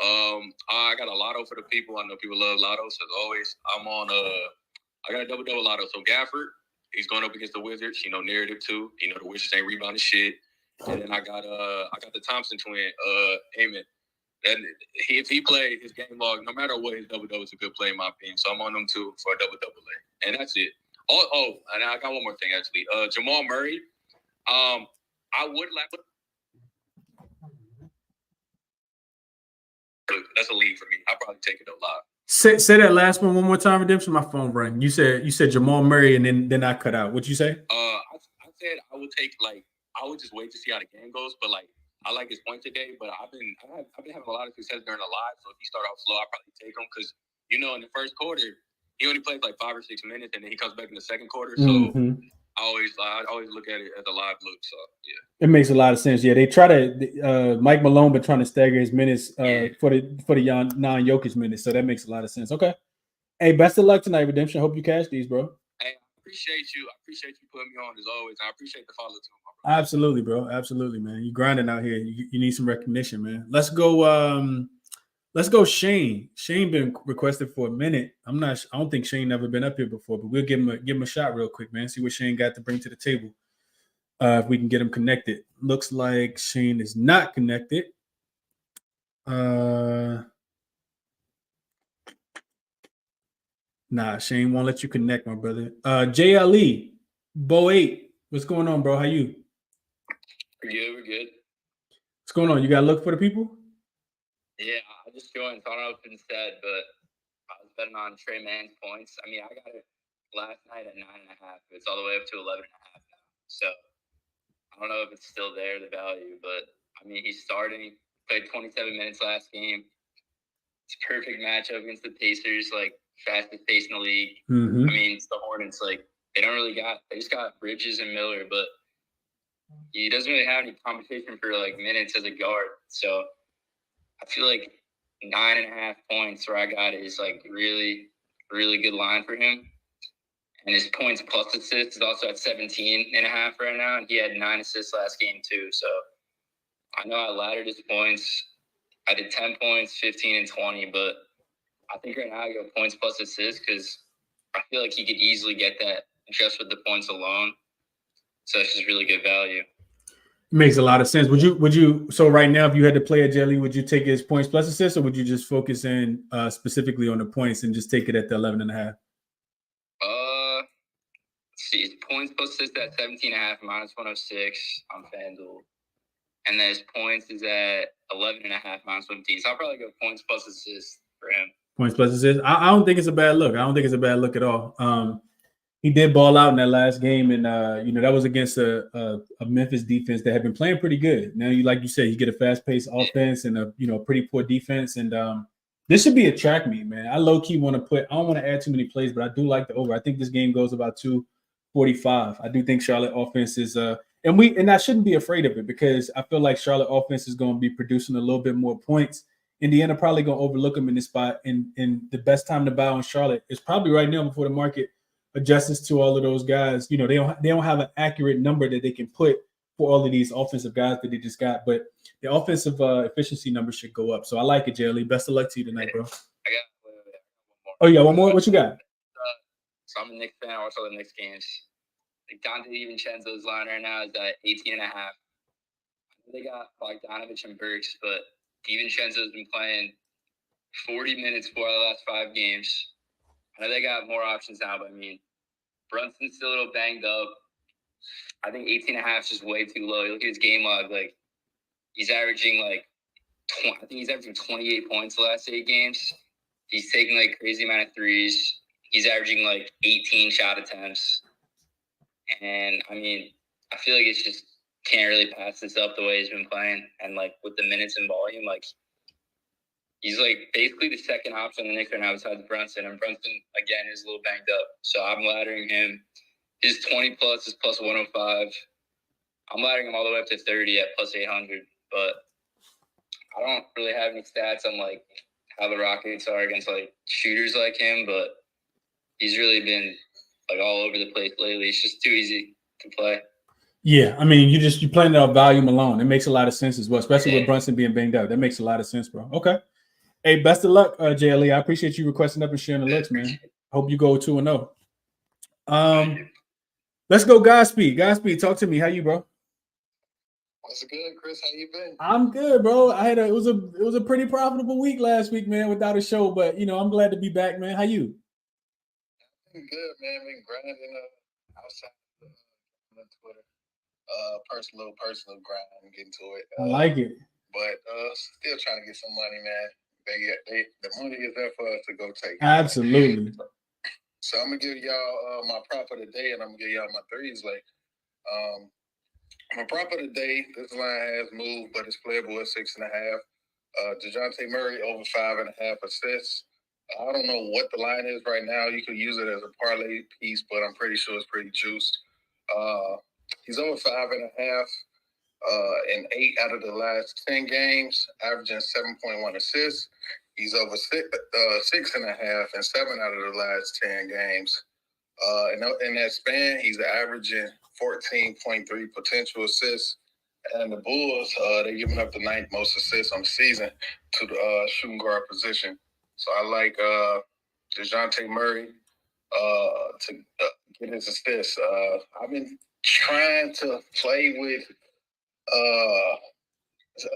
I got a lotto for the people. I know people love lottos as always. I got a double lotto. So Gafford, he's going up against the Wizards. Narrative too. The Wizards ain't rebounding shit. And then I got the Thompson twin, Amen. And if he played his game log, no matter what, his double is a good play in my opinion. So I'm on them too for a double leg. And that's it. Oh, and I got one more thing actually. Jamal Murray. I would like. That's a lead for me. I'll probably take it a lot. Say that last one more time, Redemption. My phone rang. You said Jamal Murray, and then I cut out. What'd you say? I said I would take I would just wait to see how the game goes. But I like his point today. But I've been having a lot of success during the live. So if he start off slow, I'll probably take him because in the first quarter he only plays like 5 or 6 minutes, and then he comes back in the second quarter. So I always look at it as a live look. So yeah, it makes a lot of sense. Yeah, they try to Mike Malone been trying to stagger his minutes for the non-Jokic minutes, so that makes a lot of sense. Okay, hey, best of luck tonight, Redemption. Hope you cash these, bro. Hey, I appreciate you putting me on as always. I appreciate the follow too, my bro. Absolutely, bro. Absolutely, man. You grinding out here. You need some recognition, man. Let's go. Let's go, Shane. Shane been requested for a minute. I don't think Shane never been up here before, but we'll give him a shot real quick, man. See what Shane got to bring to the table. If we can get him connected. Looks like Shane is not connected. Nah, Shane won't let you connect, my brother. JLE, Bo 8. What's going on, bro? How you? We're good. What's going on? You got to look for the people? Yeah, I just joined, so I don't know if it's said, but I was betting on Trey Mann's points. I mean, I got it last night at 9.5. It's all the way up to 11.5 now. So I don't know if it's still there, the value, but I mean, he's starting. Played 27 minutes last game. It's a perfect matchup against the Pacers, like fastest pace in the league. I mean, it's the Hornets. Like they just got Bridges and Miller, but he doesn't really have any competition for like minutes as a guard. So I feel like 9.5 points where I got it is like really, really good line for him. And his points plus assists is also at 17.5 right now. And he had 9 assists last game too. So I know I laddered his points. I did 10 points, 15 and 20, but I think right now I go points plus assists because I feel like he could easily get that just with the points alone. So it's just really good value. Makes a lot of sense. Would you? So right now, if you had to play a jelly, would you take his points plus assists, or would you just focus in specifically on the points and just take it at the 11.5? Let's see, his points plus assists at 17.5 minus 106 on FanDuel, and then his points is at 11.5 -15. So I'll probably go points plus assists for him. Points plus assists. I don't think it's a bad look. I don't think it's a bad look at all. He did ball out in that last game, and that was against a Memphis defense that had been playing pretty good. Now, like you said, you get a fast-paced offense and a pretty poor defense, and this should be a track meet, man. I low-key want to I don't want to add too many plays, but I do like the over. I think this game goes about 245. I do think Charlotte offense is and I shouldn't be afraid of it because I feel like Charlotte offense is going to be producing a little bit more points. Indiana probably going to overlook them in this spot, and the best time to buy on Charlotte is probably right now before the market adjusts to all of those guys. They don't have an accurate number that they can put for all of these offensive guys that they just got, but the offensive efficiency numbers should go up. So I like it, JLE. Best of luck to you tonight, bro. I got one more. Oh, yeah, one more? What you got? So I'm a Knicks fan. I watch all the Knicks games. Like Dante DiVincenzo's line right now is at 18.5. They got Bogdanovich and Burks, but DiVincenzo's been playing 40 minutes for the last 5 games. I know they got more options now, but I mean, Brunson's still a little banged up. I think 18.5 is just way too low. You look at his game log, like he's averaging I think he's averaging 28 points the last 8 games. He's taking like crazy amount of threes. He's averaging like 18 shot attempts. And I mean, I feel like it's just can't really pass this up the way he's been playing. And like with the minutes and volume, like he's like basically the second option on the Knicks right now besides Brunson. And Brunson, again, is a little banged up. So I'm laddering him. His 20 plus is plus 105. I'm laddering him all the way up to 30 at plus 800. But I don't really have any stats on like how the Rockets are against like shooters like him. But he's really been like all over the place lately. It's just too easy to play. Yeah, I mean, you're playing it off volume alone. It makes a lot of sense as well, especially with Brunson being banged up. That makes a lot of sense, bro. Okay. Hey, best of luck, JLE. I appreciate you requesting up and sharing the looks, man. Hope you go 2-0. Let's go, Godspeed. Godspeed, talk to me. How you, bro? What's good, Chris? How you been? I'm good, bro. It was a pretty profitable week last week, man, without a show. But I'm glad to be back, man. How you? Good, man. Been grinding outside on Twitter. Personal grind, getting to it. I like it. But still trying to get some money, man. The money is there for us to go take. Absolutely. So I'm gonna give y'all my prop of the day, and I'm gonna give y'all my threes. My prop of the day. This line has moved, but it's playable at 6.5. DeJounte Murray over 5.5 assists. I don't know what the line is right now. You could use it as a parlay piece, but I'm pretty sure it's pretty juiced. He's over 5.5 in 8 out of the last 10 games, averaging 7.1 assists. He's over 6.5 in 7 out of the last 10 games. In that span, he's averaging 14.3 potential assists. And the Bulls, they're giving up the 9th most assists on the season to the shooting guard position. So I like DeJounte Murray to get his assists. I've been trying to play with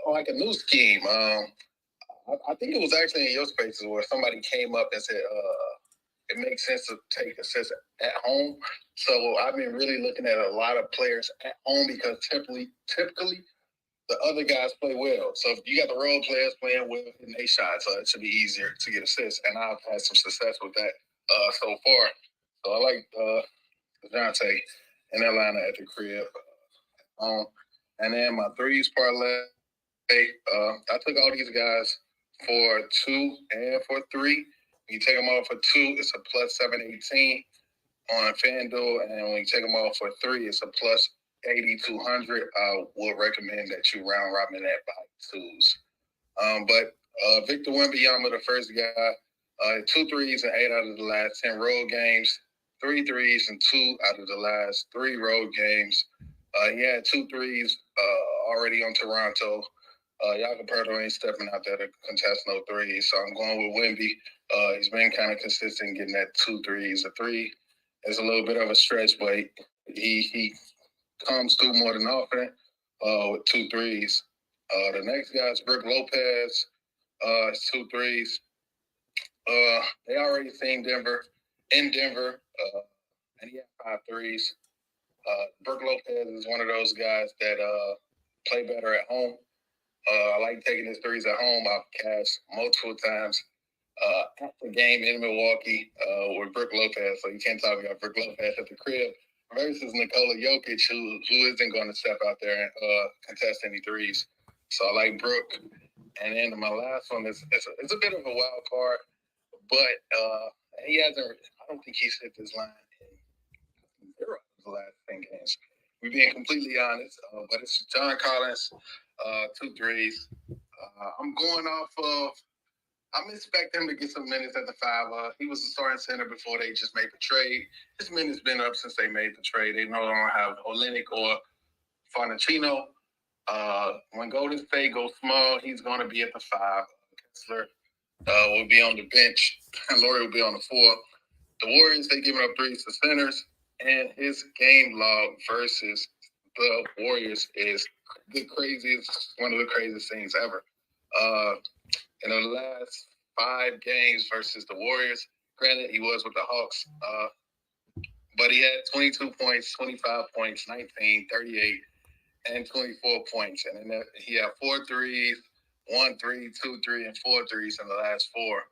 like a new scheme. I think it was actually in your spaces where somebody came up and said it makes sense to take assists at home. So I've been really looking at a lot of players at home because typically the other guys play well. So if you got the role players playing well in their shots, it should be easier to get assists. And I've had some success with that so far. So I like DeJounte and Atlanta at the crib. And then my threes parlay, I took all these guys for 2 and for 3. When you take them all for 2, it's a plus 718 on FanDuel. And when you take them all for 3, it's a plus 8,200. I would recommend that you round robin that by 2s. But Victor Wembanyama, the first guy, 2 threes in 8 out of the last 10 road games, 3 threes in 2 out of the last 3 road games. He had 2 threes already on Toronto. Jakob ain't stepping out there to contest no threes, so I'm going with Wemby. He's been kind of consistent getting that 2 threes. A 3 is a little bit of a stretch, but he comes through more than often with 2 threes. The next guy is Brook Lopez. It's 2 threes. They already seen Denver, and he had 5 threes. Brook Lopez is one of those guys that play better at home. I like taking his threes at home. I've cashed multiple times at the game in Milwaukee with Brook Lopez. So you can't talk about Brook Lopez at the crib versus Nikola Jokic, who isn't going to step out there and contest any threes. So I like Brook. And then my last one is it's a bit of a wild card, but he hasn't. I don't think he's hit this line in 0 of the last 10 games. We're being completely honest, but it's John Collins, 2 threes. I'm going off of. I'm expecting him to get some minutes at the 5. He was the starting center before they just made the trade. His minutes been up since they made the trade. They no longer have Olynyk or Fonacino. When Golden State goes small, he's going to be at the 5. Kessler will be on the bench, and Laurie will be on the 4. The Warriors, they giving up threes to centers, and his game log versus the Warriors is the craziest, one of the craziest things ever. In the last 5 games versus the Warriors, granted he was with the Hawks, but he had 22 points, 25 points, 19, 38, and 24 points. And then he had 4 threes, 1 3, 2 3, and 4 threes in the last 4.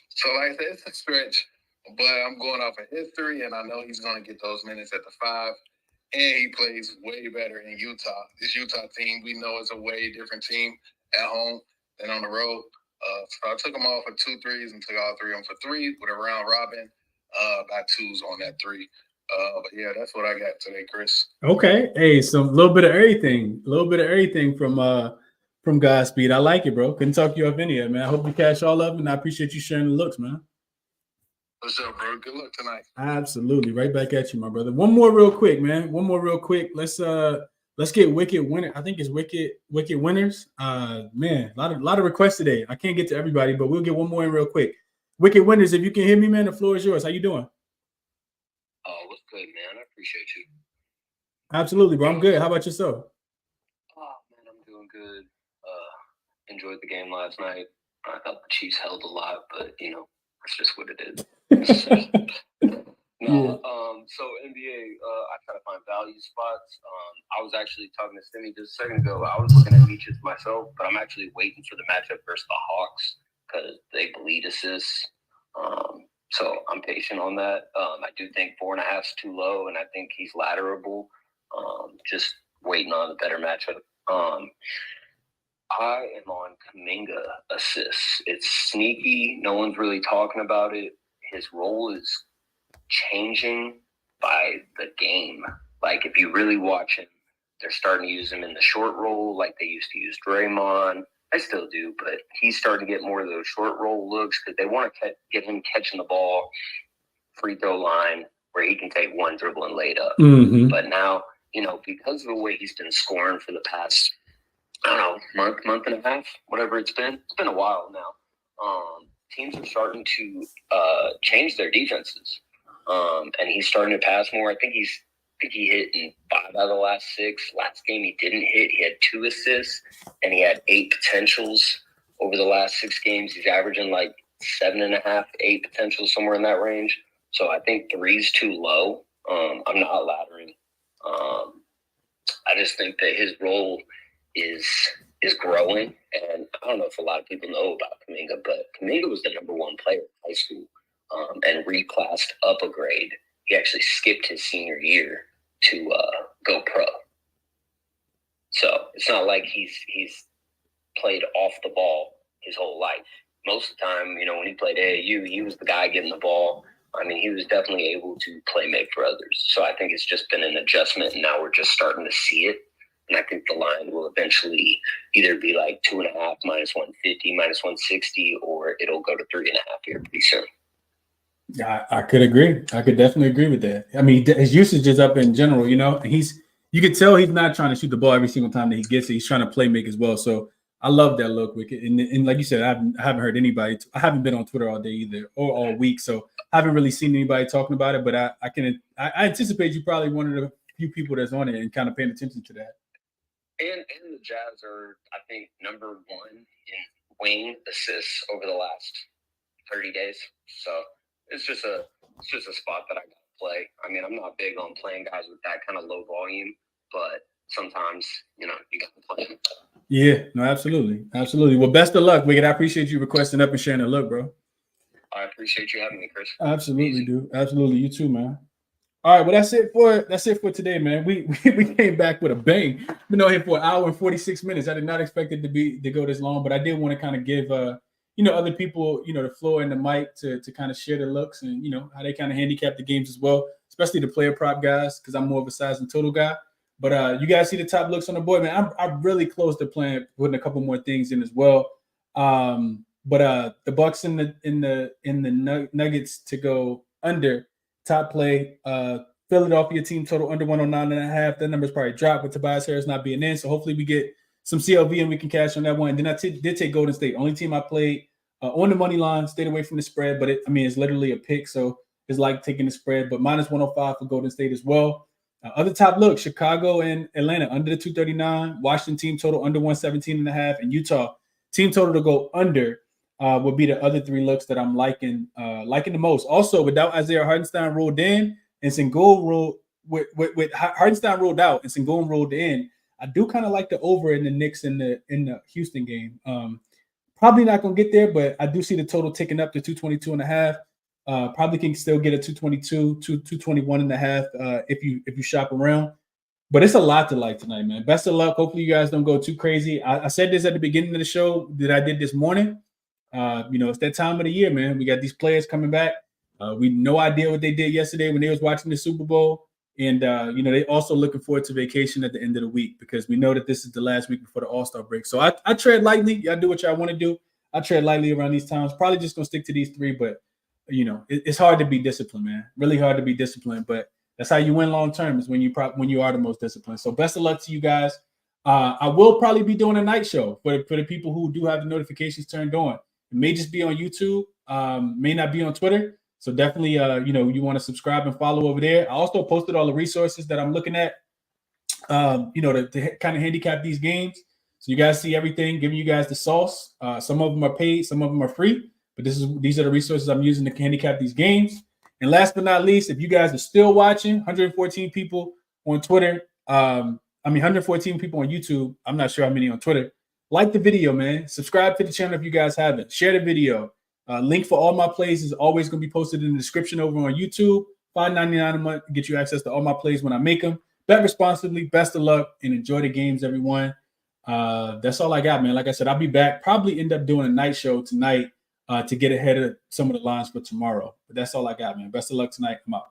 So like I said, it's a stretch, but I'm going off of history, and I know he's going to get those minutes at the 5. And he plays way better in Utah. This Utah team, we know, is a way different team at home than on the road. So I took him off for 2 threes and took all 3 of them for 3 with a round robin, by 2s on that 3. But yeah, that's what I got today, Chris. Okay, hey, so a little bit of everything from Godspeed. I like it, bro. Couldn't talk you off any of it, man. I hope you cash all of them, and I appreciate you sharing the looks, man. What's up, bro? Good luck tonight. Absolutely, right back at you, my brother. One more real quick, man. Let's get Wicked Winner. I think it's Wicked Winners. Man, a lot of requests today. I can't get to everybody, but we'll get one more in real quick. Wicked Winners, if you can hear me, man, the floor is yours. How you doing? Oh, what's good, man? I appreciate you. Absolutely, bro. I'm good. How about yourself? Oh, man, I'm doing good. Enjoyed the game last night. I thought the Chiefs held a lot, but, that's just what it is. So NBA, I try to find value spots. I was actually talking to Simi just a second ago. I was looking at Beaches myself, but I'm actually waiting for the matchup versus the Hawks because they bleed assists. So I'm patient on that. I do think 4.5 is too low, and I think he's latterable. Just waiting on a better matchup. I am on Kuminga assists. It's sneaky. No one's really talking about it. His role is changing by the game. Like, if you really watch him, they're starting to use him in the short roll like they used to use Draymond. I still do, but he's starting to get more of those short roll looks because they want to get him catching the ball, free throw line, where he can take one dribble and lay it up. Mm-hmm. But now, because of the way he's been scoring for the past, I don't know, month and a half, whatever it's been a while now. Teams are starting to change their defenses. And he's starting to pass more. I think he hit in 5 out of the last 6. Last game he didn't hit. He had 2 assists, and he had 8 potentials over the last 6 games. He's averaging like 7.5, 8 potentials, somewhere in that range. So I think 3's too low. I'm not laddering. I just think that his role is growing, and I don't know if a lot of people know about Kuminga, but Kuminga was the number 1 player in high school. And reclassed up a grade. He actually skipped his senior year to go pro. So it's not like he's played off the ball his whole life. Most of the time, when he played AAU, he was the guy getting the ball. I mean, he was definitely able to play make for others. So I think it's just been an adjustment, and now we're just starting to see it. And I think the line will eventually either be like 2.5, minus 150, minus 160, or it'll go to 3.5 here pretty soon. Yeah, I could agree. I could definitely agree with that. I mean, his usage is up in general, and you could tell he's not trying to shoot the ball every single time that he gets it. He's trying to play make as well. So I love that look, Wicked. And like you said, I haven't heard anybody. I haven't been on Twitter all day either, or all week, so I haven't really seen anybody talking about it. But I anticipate you probably one of the few people that's on it and kind of paying attention to that. And the Jazz are, I think, number 1 in wing assists over the last 30 days. So it's just a spot that I got to play. I mean, I'm not big on playing guys with that kind of low volume, but sometimes, you got to play. Yeah, no, absolutely. Absolutely. Well, best of luck, Wicked. I appreciate you requesting up and sharing a look, bro. I appreciate you having me, Chris. Absolutely, dude. Absolutely. You too, man. All right, well, that's it for today, man. We came back with a bang. Been on here for 1 hour and 46 minutes. I did not expect it to go this long, but I did want to kind of give other people, the floor and the mic to kind of share their looks and how they kind of handicap the games as well, especially the player prop guys, because I'm more of a size and total guy. But you guys see the top looks on the board, man. I'm really close to putting a couple more things in as well. But the Bucks and the Nuggets to go under. Top play, Philadelphia team total under 109.5. That number's probably dropped with Tobias Harris not being in. So hopefully we get some CLV and we can cash on that one. And then I did take Golden State. Only team I played on the money line, stayed away from the spread, but it's literally a pick. So it's like taking the spread, but minus 105 for Golden State as well. Other top look, Chicago and Atlanta under the 239. Washington team total under 117.5. And Utah team total to go under. Would be the other three looks that I'm liking the most. Also, without Isaiah Hartenstein ruled in and Sengun ruled with Hartenstein ruled out and Sengun ruled in, I do kind of like the over in the Knicks in the Houston game. Probably not gonna get there, but I do see the total ticking up to 222.5. Probably can still get a 222, 221.5 if you shop around. But it's a lot to like tonight, man. Best of luck. Hopefully you guys don't go too crazy. I said this at the beginning of the show that I did this morning. It's that time of the year, man. We got these players coming back. We no idea what they did yesterday when they was watching the Super Bowl. And, they also looking forward to vacation at the end of the week because we know that this is the last week before the All-Star break. So I tread lightly. Y'all do what y'all want to do. I tread lightly around these times. Probably just going to stick to these three, but, it's hard to be disciplined, man. Really hard to be disciplined, but that's how you win long-term is when you are the most disciplined. So best of luck to you guys. I will probably be doing a night show for the people who do have the notifications turned on. It may just be on YouTube, may not be on Twitter. So definitely, you want to subscribe and follow over there. I also posted all the resources that I'm looking at, to kind of handicap these games. So you guys see everything, giving you guys the sauce. Some of them are paid, some of them are free. But these are the resources I'm using to handicap these games. And last but not least, if you guys are still watching, 114 people on Twitter, 114 people on YouTube. I'm not sure how many on Twitter. Like the video, man. Subscribe to the channel if you guys haven't. Share the video. Link for all my plays is always going to be posted in the description over on YouTube. $5.99 a month to get you access to all my plays when I make them. Bet responsibly. Best of luck and enjoy the games, everyone. That's all I got, man. Like I said, I'll be back. Probably end up doing a night show tonight to get ahead of some of the lines for tomorrow. But that's all I got, man. Best of luck tonight. I'm out.